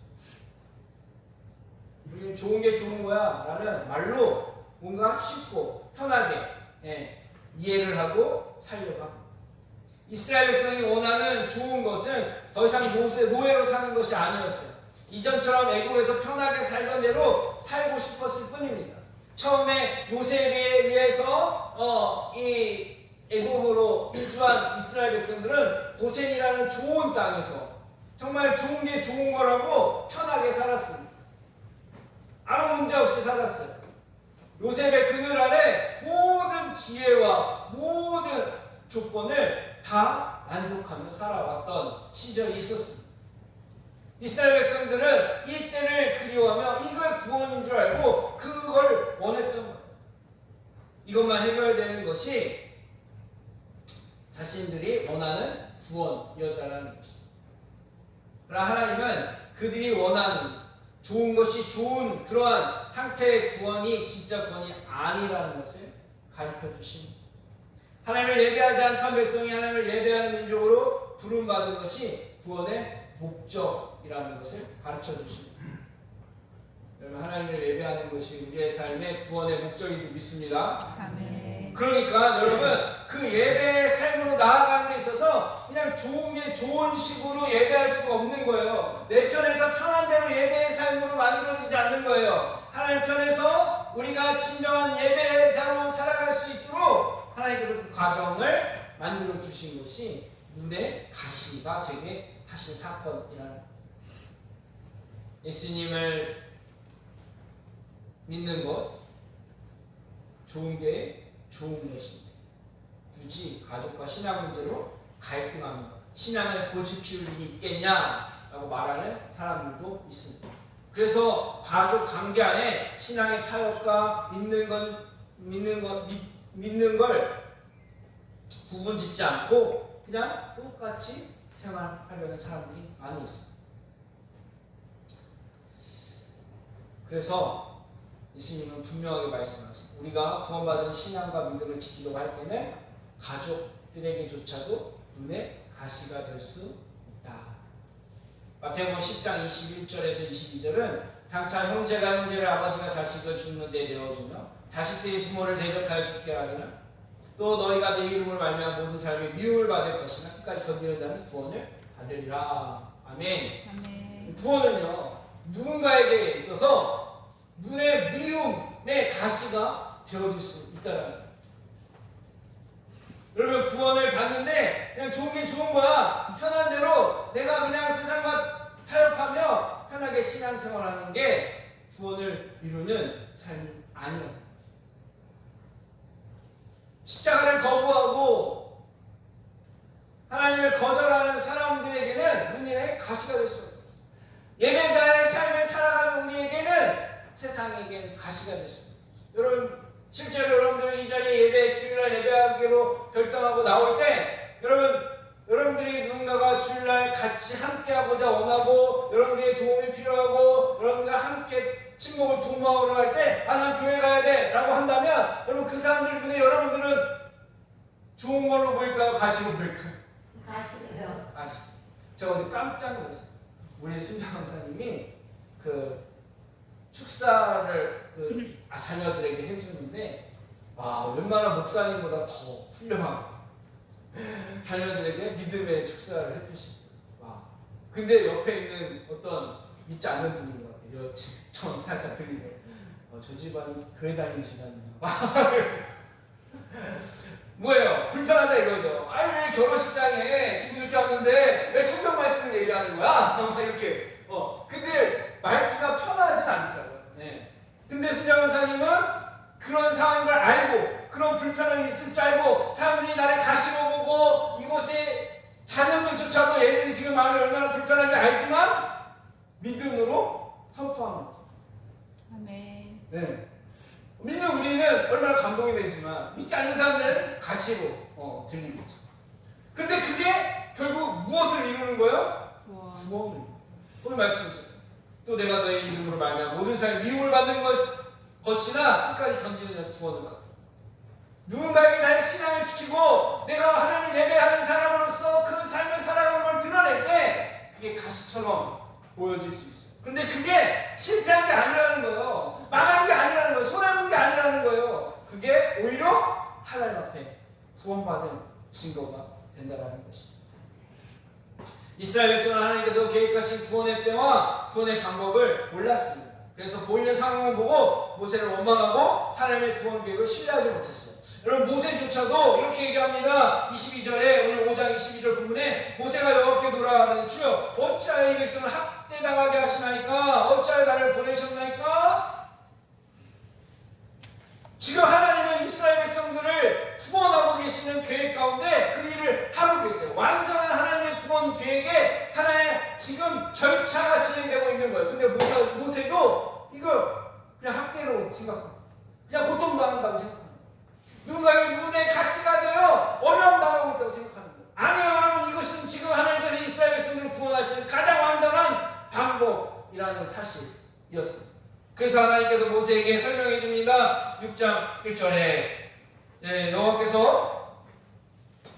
D: 우리 좋은 게 좋은 거야 라는 말로 뭔가 쉽고 편하게 이해를 하고 살려고 합니다. 이스라엘 백성이 원하는 좋은 것은 더 이상 노예로 사는 것이 아니었어요. 이전처럼 애굽에서 편하게 살던 대로 살고 싶었을 뿐입니다. 처음에 요셉에 의해서 이 애굽으로 이주한 이스라엘 백성들은 고센이라는 좋은 땅에서 정말 좋은 게 좋은 거라고 편하게 살았습니다. 아무 문제 없이 살았어요. 요셉의 그늘 아래 모든 기회와 모든 조건을 다 만족하며 살아왔던 시절이 있었습니다. 이스라엘 백성들은 이 때를 그리워하며 이걸 구원인 줄 알고 그걸 원했던 거예요. 이것만 해결되는 것이 자신들이 원하는 구원이었다는 것입니다. 그러나 하나님은 그들이 원하는 좋은 것이 좋은 그러한 상태의 구원이 진짜 구원이 아니라는 것을 가르쳐 주십니다. 하나님을 예배하지 않던 백성이 하나님을 예배하는 민족으로 부름받은 것이 구원의 목적이라는 것을 가르쳐 주십니다. 여러분, 하나님을 예배하는 것이 우리의 삶의 구원의 목적인 줄 믿습니다.
B: 아멘.
D: 그러니까 여러분, 그 예배의 삶으로 나아가는 데 있어서 그냥 좋은 게 좋은 식으로 예배할 수가 없는 거예요. 내 편에서 편한 대로 예배의 삶으로 만들어지지 않는 거예요. 하나님 편에서 우리가 진정한 예배자로 살아갈 수 있도록 하나님께서 그 과정을 만들어 주신 것이 눈의 가시가 되게 하신 사건이라는 예수님을 믿는 것 좋은 게 좋은 것인데 굳이 가족과 신앙 문제로 갈등하며 신앙을 고집 피울 일이 있겠냐라고 말하는 사람들도 있습니다. 그래서 가족 관계 안에 신앙의 타협과 믿는 걸 구분짓지 않고 그냥 똑같이 생활하려는 사람들이 많이 있습니다. 그래서 예수님은 분명하게 말씀하십니다. 우리가 구원받은 신앙과 믿음을 지키려고 할 때는 가족들에게조차도 눈에 가시가 될 수 있다. 마태복음 10장 21절에서 22절은 장차 형제가 형제를 아버지가 자식을 죽는 데 내어주며 자식들이 부모를 대적하여 죽게 하리라. 또 너희가 내 이름을 말미암아 모든 사람이 미움을 받을 것이나 끝까지 견디는 자는 구원을 받으리라. 아멘.
B: 아멘.
D: 구원은요, 누군가에게 있어서 눈의 미움의 가시가 되어질 수 있다는 거예요. 여러분, 구원을 받는데 그냥 좋은 게 좋은 거야. 편한 대로 내가 그냥 세상과 타협하며 편하게 신앙생활하는 게 구원을 이루는 삶이 아니에요. 십자가를 거부하고 하나님을 거절하는 사람들에게는 눈의 가시가 될 수 있어요. 예배자의 삶을 살아가는 우리에게는 세상에겐 가시가 됐습니다. 여러분, 실제로 여러분들이 이 자리에 주일날 예배하기로 결정하고 나올 때 여러분들이 누군가가 주일날 같이 함께하고자 원하고 여러분들의 도움이 필요하고 여러분들과 함께 친목을 도모하러 갈 때 난 교회 가야 돼 라고 한다면 여러분, 그 사람들 눈에 여러분들은 좋은 걸로 보일까요? 가시로 보일까요?
B: 가시요.
D: 가시. 제가 어제 깜짝 놀랐어요. 우리 순자 강사님이 축사를 자녀들에게 해주는데 웬만한 목사님보다 더 훌륭하고 자녀들에게 믿음의 축사를 해주시고 근데 옆에 있는 어떤 믿지 않는 분인 것 같아요. 전 살짝 들리네요. 저 집안이 교회 다니는 집안이에요. 뭐예요? 불편하다 이거죠. 아니 왜 결혼식장에 기분 좋게 왔는데 왜 성경 말씀을 얘기하는 거야? 막 이렇게. 근데 말투가 편하진 않더라고요. 네. 근데 순장원사님은 그런 상황인 걸 알고 그런 불편함이 있을 줄 알고 사람들이 나를 가시로 보고 이곳에 자녀들조차도 얘들이 지금 마음이 얼마나 불편한지 알지만 믿음으로 선포하는 거죠.
B: 아멘.
D: 네. 믿는 우리는 얼마나 감동이 되지만 믿지 않는 사람들은 가시로 들리겠죠. 근데 그게 결국 무엇을 이루는 거예요? 구원을. 오늘 말씀이죠. 또 내가 너의 이름으로 말미암아 모든 사람이 미움을 받는 것이나 끝까지 견디는 자는 구원을 받아. 누군가에게 나의 신앙을 지키고 내가 하나님을 예배하는 사람으로서 그 삶을 살아가는 걸 드러낼 때 그게 가시처럼 보여질 수 있어요. 근데 그게 실패한 게 아니라는 거예요. 망한 게 아니라는 거예요. 손해본 게 아니라는 거예요. 그게 오히려 하나님 앞에 구원받은 증거가 된다는 것입니다. 이스라엘 백성은 하나님께서 계획하신 구원의 때와 구원의 방법을 몰랐습니다. 그래서 보이는 상황을 보고 모세를 원망하고 하나님의 구원 계획을 신뢰하지 못했어요. 여러분 모세조차도 이렇게 얘기합니다. 22절에 오늘 5장 22절 부분에 모세가 여호와께 돌아가더니 주여 어찌하여 이 백성을 학대당하게 하시나이까? 어찌하여 나를 보내셨나이까? 지금 하나님은 이스라엘 백성들을 구원하고 계시는 계획 가운데 그 일을 하고 계세요. 완전한 하나님의 구원 계획에 하나의 지금 절차가 진행되고 있는 거예요. 근데 모세도 이걸 그냥 학대로 생각합니다. 그냥 고통당한다고 생각합니다. 누군가에게 눈에 가시가 되어 어려움 당하고 있다고 생각하는 거예요. 아니요 여러분, 이것은 지금 하나님께서 이스라엘 백성들을 구원하시는 가장 완전한 방법이라는 사실이었습니다. 그래서 하나님께서 모세에게 설명해 줍니다. 6장 1절에 여호와께서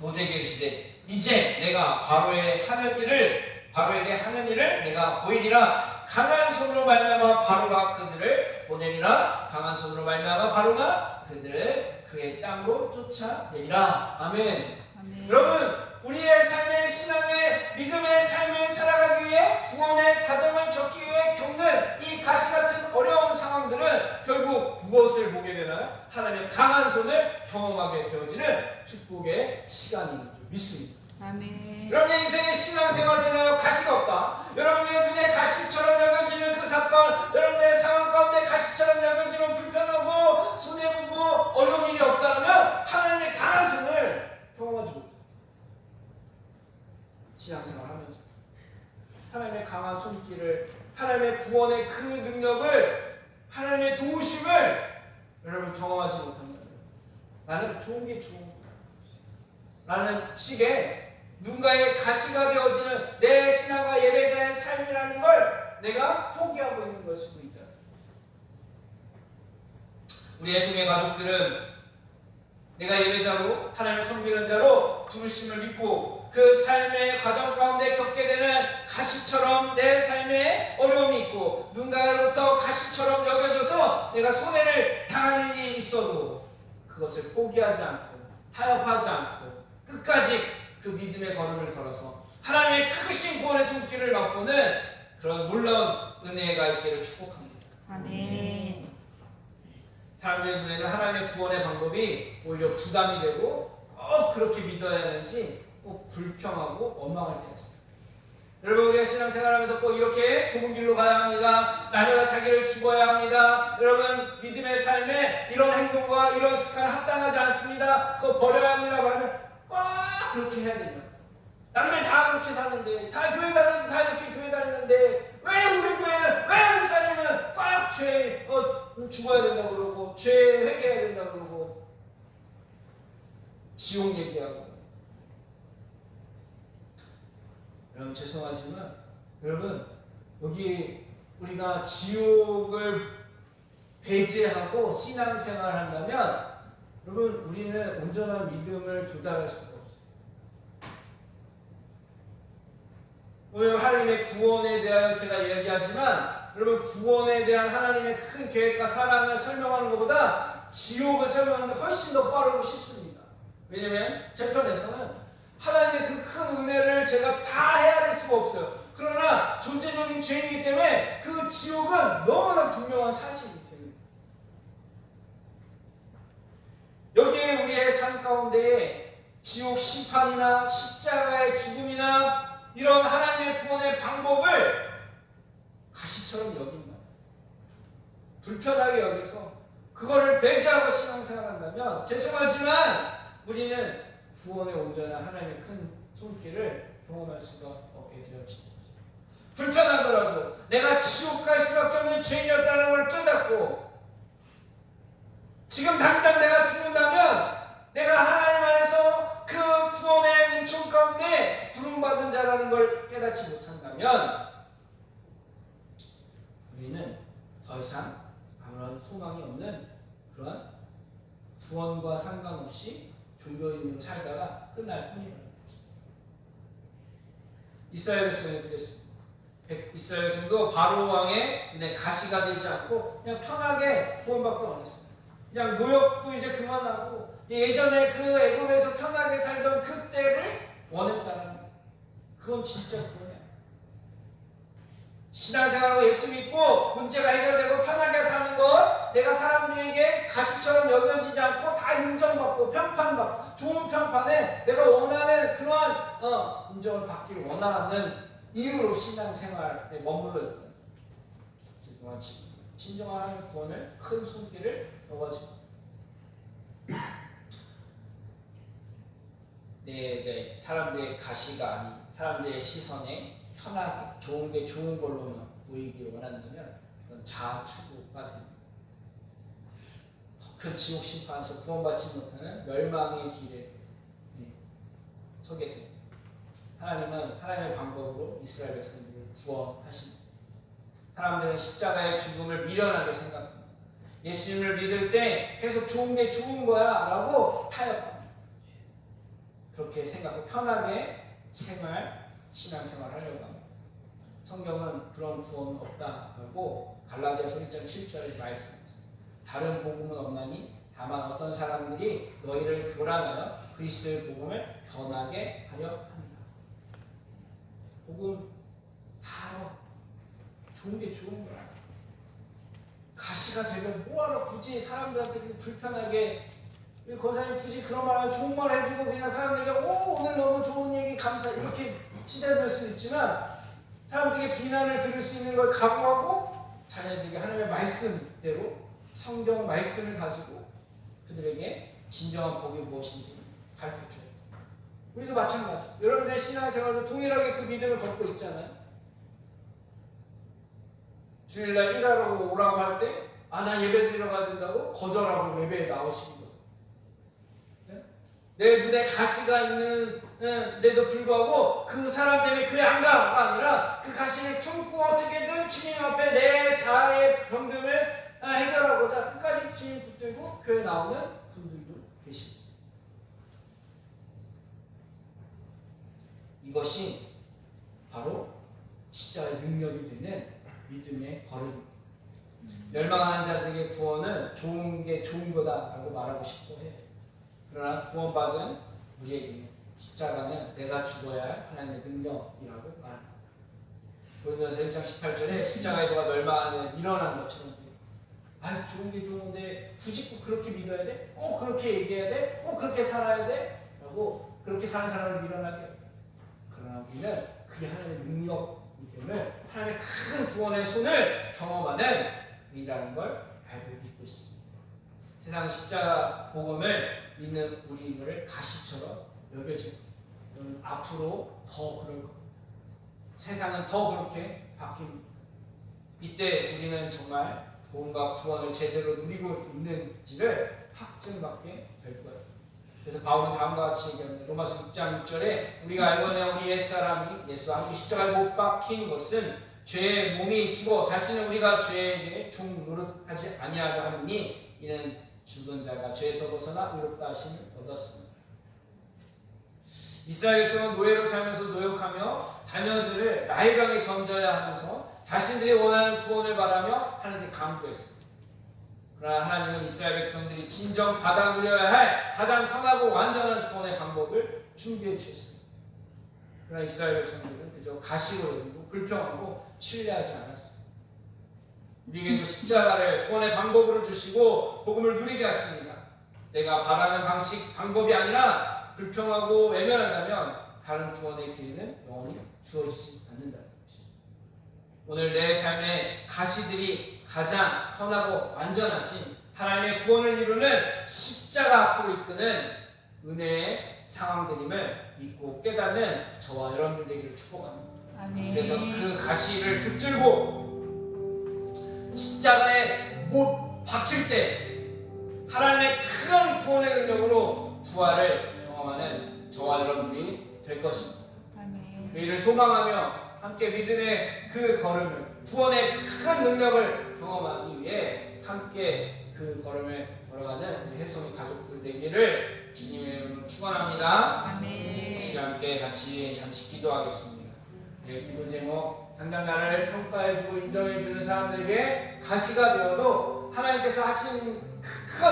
D: 모세에게 이르시되 이제 내가 바로에게 하는 일을 내가 보이리라. 강한 손으로 말미암아 바로가 그들을 보내리라. 강한 손으로 말미암아 바로가 그들을 그의 땅으로 쫓아내리라. 아멘.
B: 아멘.
D: 여러분, 우리의 삶의 신앙의 믿음의 삶을 살아가기 위해 구원의 과정을 겪기 위해 겪는 이 가시 같은 어려운 상황들은 결국 무엇을 보게 되나요? 하나님의 강한 손을 경험하게 되어지는 축복의 시간인 줄 믿습니다.
B: 아멘.
D: 여러분의 인생의 신앙생활을 인하여 가시가 없다. 여러분의 눈에 가시처럼 여겨지는 그 사건, 여러분의 상황 가운데 가시처럼 여겨지는 불편하고 손해보고 어려운 일이 없다면 하나님의 강한 손을 경험하지 못합니다. 신앙생활하면서 하나님의 강한 손길을, 하나님의 구원의 그 능력을, 하나님의 도우심을 여러분 경험하지 못한다면 나는 좋은 게 좋은 거야 라는 식의 누군가의 가시가 되어지는 내 신앙과 예배자의 삶이라는 걸 내가 포기하고 있는 걸 수도 있다. 우리 애송의 가족들은 내가 예배자로 하나님을 섬기는 자로 부르심을 믿고 그 삶의 과정 가운데 겪게 되는 가시처럼 내 삶에 어려움이 있고 누군가로부터 가시처럼 여겨져서 내가 손해를 당하는 일이 있어도 그것을 포기하지 않고 타협하지 않고 끝까지 그 믿음의 걸음을 걸어서 하나님의 크신 구원의 손길을 맛보는 그런 놀라운 은혜가 있기를 축복합니다.
B: 아멘.
D: 사람들의 눈에는 하나님의 구원의 방법이 오히려 부담이 되고 꼭 그렇게 믿어야 하는지 꼭 불평하고 원망할 때가 있습니다. 여러분, 우리가 신앙생활하면서 꼭 이렇게 좁은 길로 가야 합니다. 날마다 자기를 죽어야 합니다. 여러분, 믿음의 삶에 이런 행동과 이런 습관은 합당하지 않습니다. 그거 버려야 합니다. 말하면 꼭 그렇게 해야 되냐? 남들 다 그렇게 사는데, 다 교회 다니는데, 다 이렇게 교회 다니는데 왜 우리 교회는, 왜 목사님은 꼭 죄 죽어야 된다고 그러고 죄 회개해야 된다고 그러고 지옥 얘기하고. 여러분 죄송하지만 여러분, 여기 우리가 지옥을 배제하고 신앙생활을 한다면 여러분 우리는 온전한 믿음을 도달할 수가 없어요. 오늘 하나님의 구원에 대하여 제가 이야기하지만 여러분, 구원에 대한 하나님의 큰 계획과 사랑을 설명하는 것보다 지옥을 설명하는 게 훨씬 더 빠르고 쉽습니다. 왜냐면 제 편에서는 하나님의 그 큰 은혜를 제가 다 헤아릴 수가 없어요. 그러나 존재적인 죄이기 때문에 그 지옥은 너무나 분명한 사실이기 때문에 여기에 우리의 가운데에 지옥 심판이나 십자가의 죽음이나 이런 하나님의 구원의 방법을 가시처럼 여긴다. 불편하게 여기서 그거를 배제하고 신앙생활한다면 죄송하지만 우리는 구원의 온전한 하나님의 큰 손길을 경험할 수가 없게 되어집니다. 불편하더라도 내가 지옥 갈 수밖에 없는 죄인이었다는 걸 깨닫고 지금 당장 내가 죽는다면 내가 하나님 안에서 그 구원의 은총 가운데 부름받은 자라는 걸 깨닫지 못한다면 우리는 더 이상 아무런 소망이 없는 그런 구원과 상관없이 종교인으로 살다가 끝날 뿐이라는 것입니다. 이스라엘 백성이 그랬습니다. 이스라엘 백성도 바로 왕의 가시가 되지 않고 그냥 편하게 구원받고 원했습니다. 그냥 노역도 이제 그만하고 예전에 그 애굽에서 편하게 살던 그때를 원했다는 거예요. 그건 진짜 구원이야. 신앙생활하고 예수 믿고 문제가 해결되고 편하게 사는 것, 내가 사람들에게 가시처럼 여겨지지 않고 다 인정받고 평판받고 좋은 평판에 내가 원하는 그러한 인정을 받기를 원하는 이유로 신앙생활에 머물러 있는 죄송한 진정한 하나님의 구원을 큰 손길을 넣어줍니다. 내 사람들의 가시가 아닌 사람들의 시선에 편하게 좋은 게 좋은 걸로만 보이기 원한다면 그건 자아추구가 됩니다. 그 지옥 심판에서 구원받지 못하는 멸망의 길에 서게 됩니다. 하나님은 하나님의 방법으로 이스라엘 백성들을 구원하십니다. 사람들은 십자가의 죽음을 미련하게 생각합니다. 예수님을 믿을 때 계속 좋은 게 좋은 거야 라고 타협합니다. 그렇게 생각하고 편하게 신앙생활 하려고 합니다. 성경은 그런 구원은 없다고 갈라디아서 1장 7절에 말씀합니다. 다른 복음은 없나니 다만 어떤 사람들이 너희를 교란하여 그리스도의 복음을 변하게 하려 합니다. 복음 다 알아. 좋은 게 좋은 거야. 가시가 되면 뭐하러 굳이 사람들한테 불편하게 권사님 굳이 그런 말하면 좋은 말 해주고 그냥 사람들에게 오늘 너무 좋은 얘기 감사 이렇게 칭찬할 수 있지만 사람들에게 비난을 들을 수 있는 걸 각오하고 자녀들에게 하나님의 말씀대로 성경 말씀을 가지고 그들에게 진정한 복이 무엇인지 가르쳐줘요. 우리도 마찬가지. 여러분들의 신앙생활도 동일하게 그 믿음을 갖고 있잖아요. 주일날 일하러 오라고 할 때 나 예배 드리러 가야 된다고 거절하고 예배에 나오시는 거예요. 내 눈에 가시가 있는데도 불구하고 그 사람 때문에 교회 안 가가 아니라 그 가시를 품고 어떻게든 주님 앞에 내 자아의 병듦을 해결하고자 끝까지 주님 붙들고 교회 나오는 분들도 계십니다. 이것이 바로 십자가의 능력이 되는 믿음의 걸음입니다. 멸망하는 자들에게 구원은 좋은 게 좋은 거다라고 말하고 싶어 해요. 그러나 구원받은 우리에게 십자가는 내가 죽어야 할 하나님의 능력이라고 말합니다. 고린도서 1장 18절에 십자가의 도가 멸망하는 일어난 것처럼 좋은 게 좋은데 굳이 꼭 그렇게 믿어야 돼? 꼭 그렇게 얘기해야 돼? 꼭 그렇게 살아야 돼? 라고 그렇게 사는 사람을 밀어나게 해요. 그러나 우리는 그게 하나님의 능력임을 하나님의 큰 구원의 손을 경험하는 일이라는 걸 알고 믿고 있습니다. 세상 십자가 복음을 믿는 우리를 가시처럼 여겨지고 앞으로 더 그럴 겁니다. 세상은 더 그렇게 바뀝니다. 이때 우리는 정말 복음과 구원을 제대로 누리고 있는지를 확증받게 될 거예요. 그래서 바울은 다음과 같이 얘기합니다. 로마서 6장 6절에 우리가 알거니와 우리 옛사람이 예수와 함께 십자가에 못 박힌 것은 죄의 몸이 죽어 다시는 우리가 죄에게 종 노릇하지 아니하려 하느니 이는 죽은 자가 죄에서 벗어나 의롭다 하심을 얻었습니다. 이스라엘 백성은 노예로 살면서 노역하며 자녀들을 나일강에 던져야 하면서 자신들이 원하는 구원을 바라며 하나님께 간구했습니다. 그러나 하나님은 이스라엘 백성들이 진정 받아 누려야 할 가장 선하고 완전한 구원의 방법을 준비해 주셨습니다. 그러나 이스라엘 백성들은 그저 가시로 여기고 불평하고 신뢰하지 않았습니다. 우리에게도 십자가를 구원의 방법으로 주시고 복음을 누리게 하십니다. 내가 바라는 방법이 아니라 불평하고 외면한다면 다른 구원의 기회는 영원히 주어지지 않는다는 것입니다. 오늘 내 삶의 가시들이 가장 선하고 완전하신 하나님의 구원을 이루는 십자가 앞으로 이끄는 은혜의 상황들임을 믿고 깨닫는 저와 여러분들 되기를 축복합니다.
B: 아멘.
D: 그래서 그 가시를 붙들고 십자가에 못 박힐 때 하나님의 큰 구원의 능력으로 부활을 경험하는 저와 여러분들이 될 것입니다.
B: 아멘.
D: 그 일을 소망하며 함께 믿음의 그 걸음을, 구원의 큰 능력을 경험하기 위해 함께 그 걸음을 걸어가는 우리 혜송이 가족들 되기를 주님의 이름으로 축원합니다.
B: 아멘.
D: 시간 함께 같이 잠시 기도하겠습니다. 기도 제목, 당장 나를 평가해주고 인정해주는 사람들에게 가시가 되어도 하나님께서 하신 큰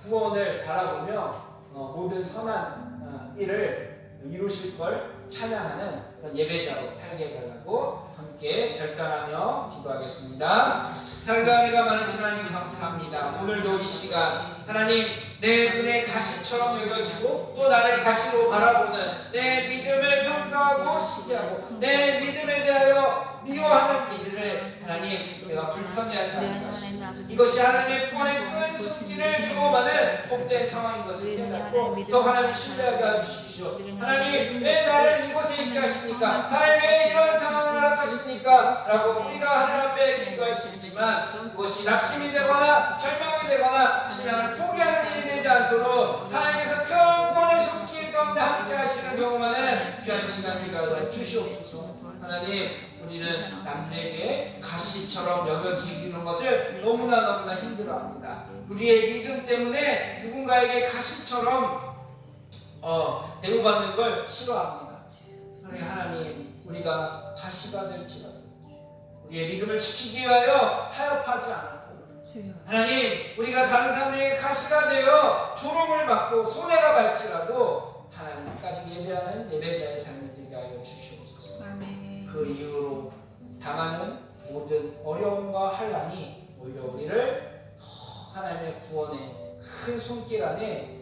D: 구원을 바라보며 모든 선한 일을 이루실 걸 찬양하는 그런 예배자로 살게 해달라고 함께 결단하며 기도하겠습니다. 사랑과 많으신 하나님 감사합니다. 오늘도 이 시간 하나님 내 눈에 가시처럼 여겨지고 또 나를 가시로 바라보는 내 믿음을 평가하고 시기하고 내 믿음에 대하여 미워하는 이들을 하나님 내가 불편해하지 않게 하시고 이것이 하나님의 구원의 큰 손길을 경험하는 복된 상황인 것을 깨닫고 더 하나님 신뢰하게 해주십시오. 하나님 왜 나를 이곳에 있게 하십니까? 하나님 왜 이런 상황을 허락하십니까? 라고 우리가 하나님 앞에 기도할 수 있지만 그것이 낙심이 되거나 절망이 되거나 신앙을 포기하는 일이 되지 않도록 하나님께서 큰 구원의 손길 가운데 함께 하시는 경험하는 귀한 시간을 주시옵소서. 하나님 우리는 남들에게 가시처럼 여겨지는 것을 너무나 힘들어합니다. 우리의 믿음 때문에 누군가에게 가시처럼 대우받는 걸 싫어합니다. 하나님 우리가 가시가 될지라도 우리의 믿음을 지키기 위하여 타협하지 않고 하나님 우리가 다른 사람에게 가시가 되어 조롱을 받고 손해가 발지라도 하나님까지 예배하는 예배자의 삶을 되게 하여 주시옵소서.
B: 아멘.
D: 그 이후로 당하는 모든 어려움과 환난이 오히려 우리를 더 하나님의 구원의 큰 손길 안에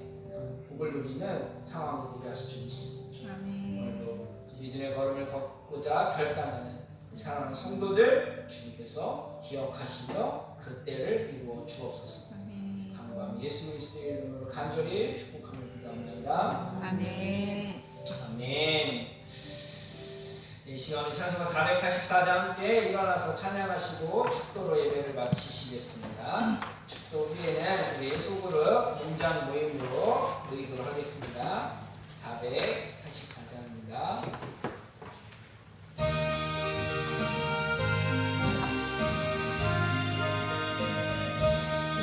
D: 복을 누리는 상황이 되게 하실 줄 믿습니다.
B: 아멘.
D: 오늘도 믿음의 걸음을 걷고자 결단하는 사랑하는 성도들 주님께서 기억하시며 그 때를 이루어 주옵소서.
B: 아멘.
D: 간구하며 예수 그리스도의 이름으로 간절히 축복함을 기도합니다.
B: 아멘.
D: 아멘. 이 시간은 찬송가 484장 함께 일어나서 찬양하시고 축도로 예배를 마치시겠습니다. 축도 후에는 우리 소그룹 문장 모임으로 모이도록 하겠습니다. 484장입니다.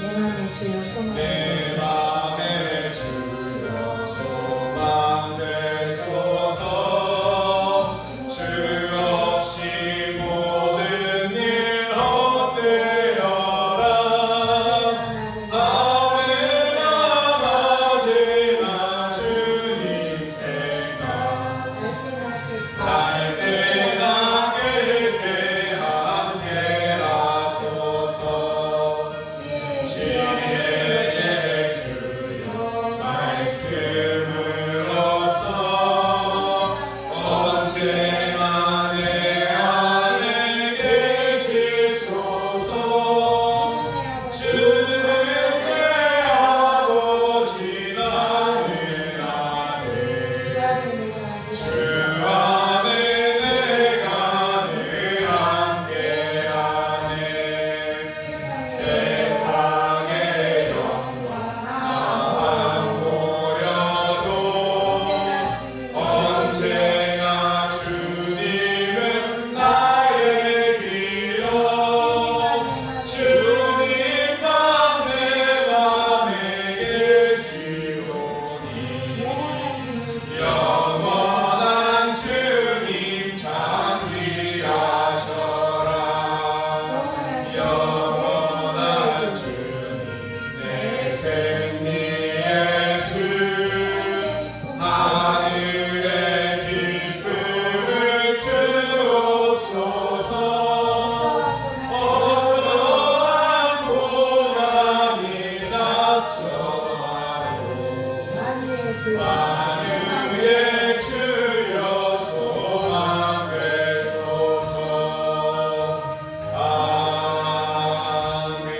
C: 내 맘에 주여 소망
A: 내 맘에 주여 소망 되소서. 주 없이 모든 일 헛되어라. 아무나 맞으나 주님 생각 잘 때나 깰 때 함께 하소서. 지혜의 만을 위해 주여 소망되소서. 아멘.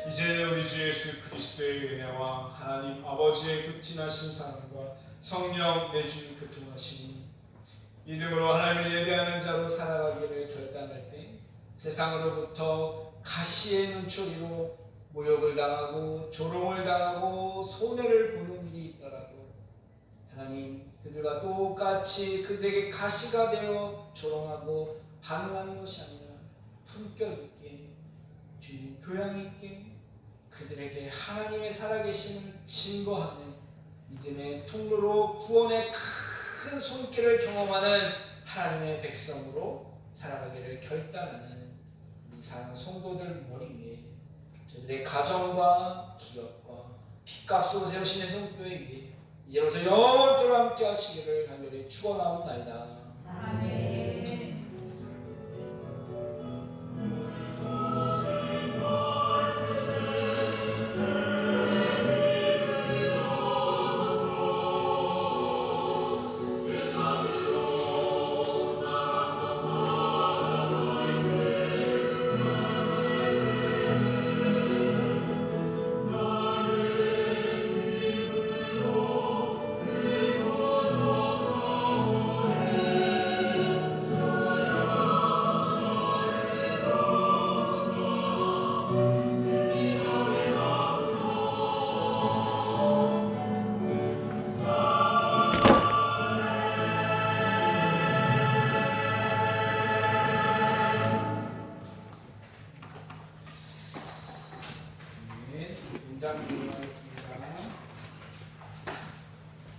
E: 이제 우리 주 예수 그리스도의 은혜와 하나님 아버지의 극진하신 사랑과 성령 내주 교통하시니
D: 믿음으로 하나님을 예배하는 자로 살아가기를 결단할 때 세상으로부터 가시의 눈초리로 모욕을 당하고 조롱을 당하고 손해를 보는 일이 있더라도 하나님 그들과 똑같이 그들에게 가시가 되어 조롱하고 반응하는 것이 아니라 품격 있게 주님 교양 있게 그들에게 하나님의 살아계심을 증거하는 믿음의 통로로 구원의 큰 손길을 경험하는 하나님의 백성으로 살아가기를 결단하는 우리 사랑하는 성도들 머리 위에 저들의 가정과 기업과 핏값으로 세우신 성교회 위에 이제부터 영원토록 함께 하시기를 간절히 축원하옵나이다.
B: 아멘.
D: 문장 기도하겠습니다.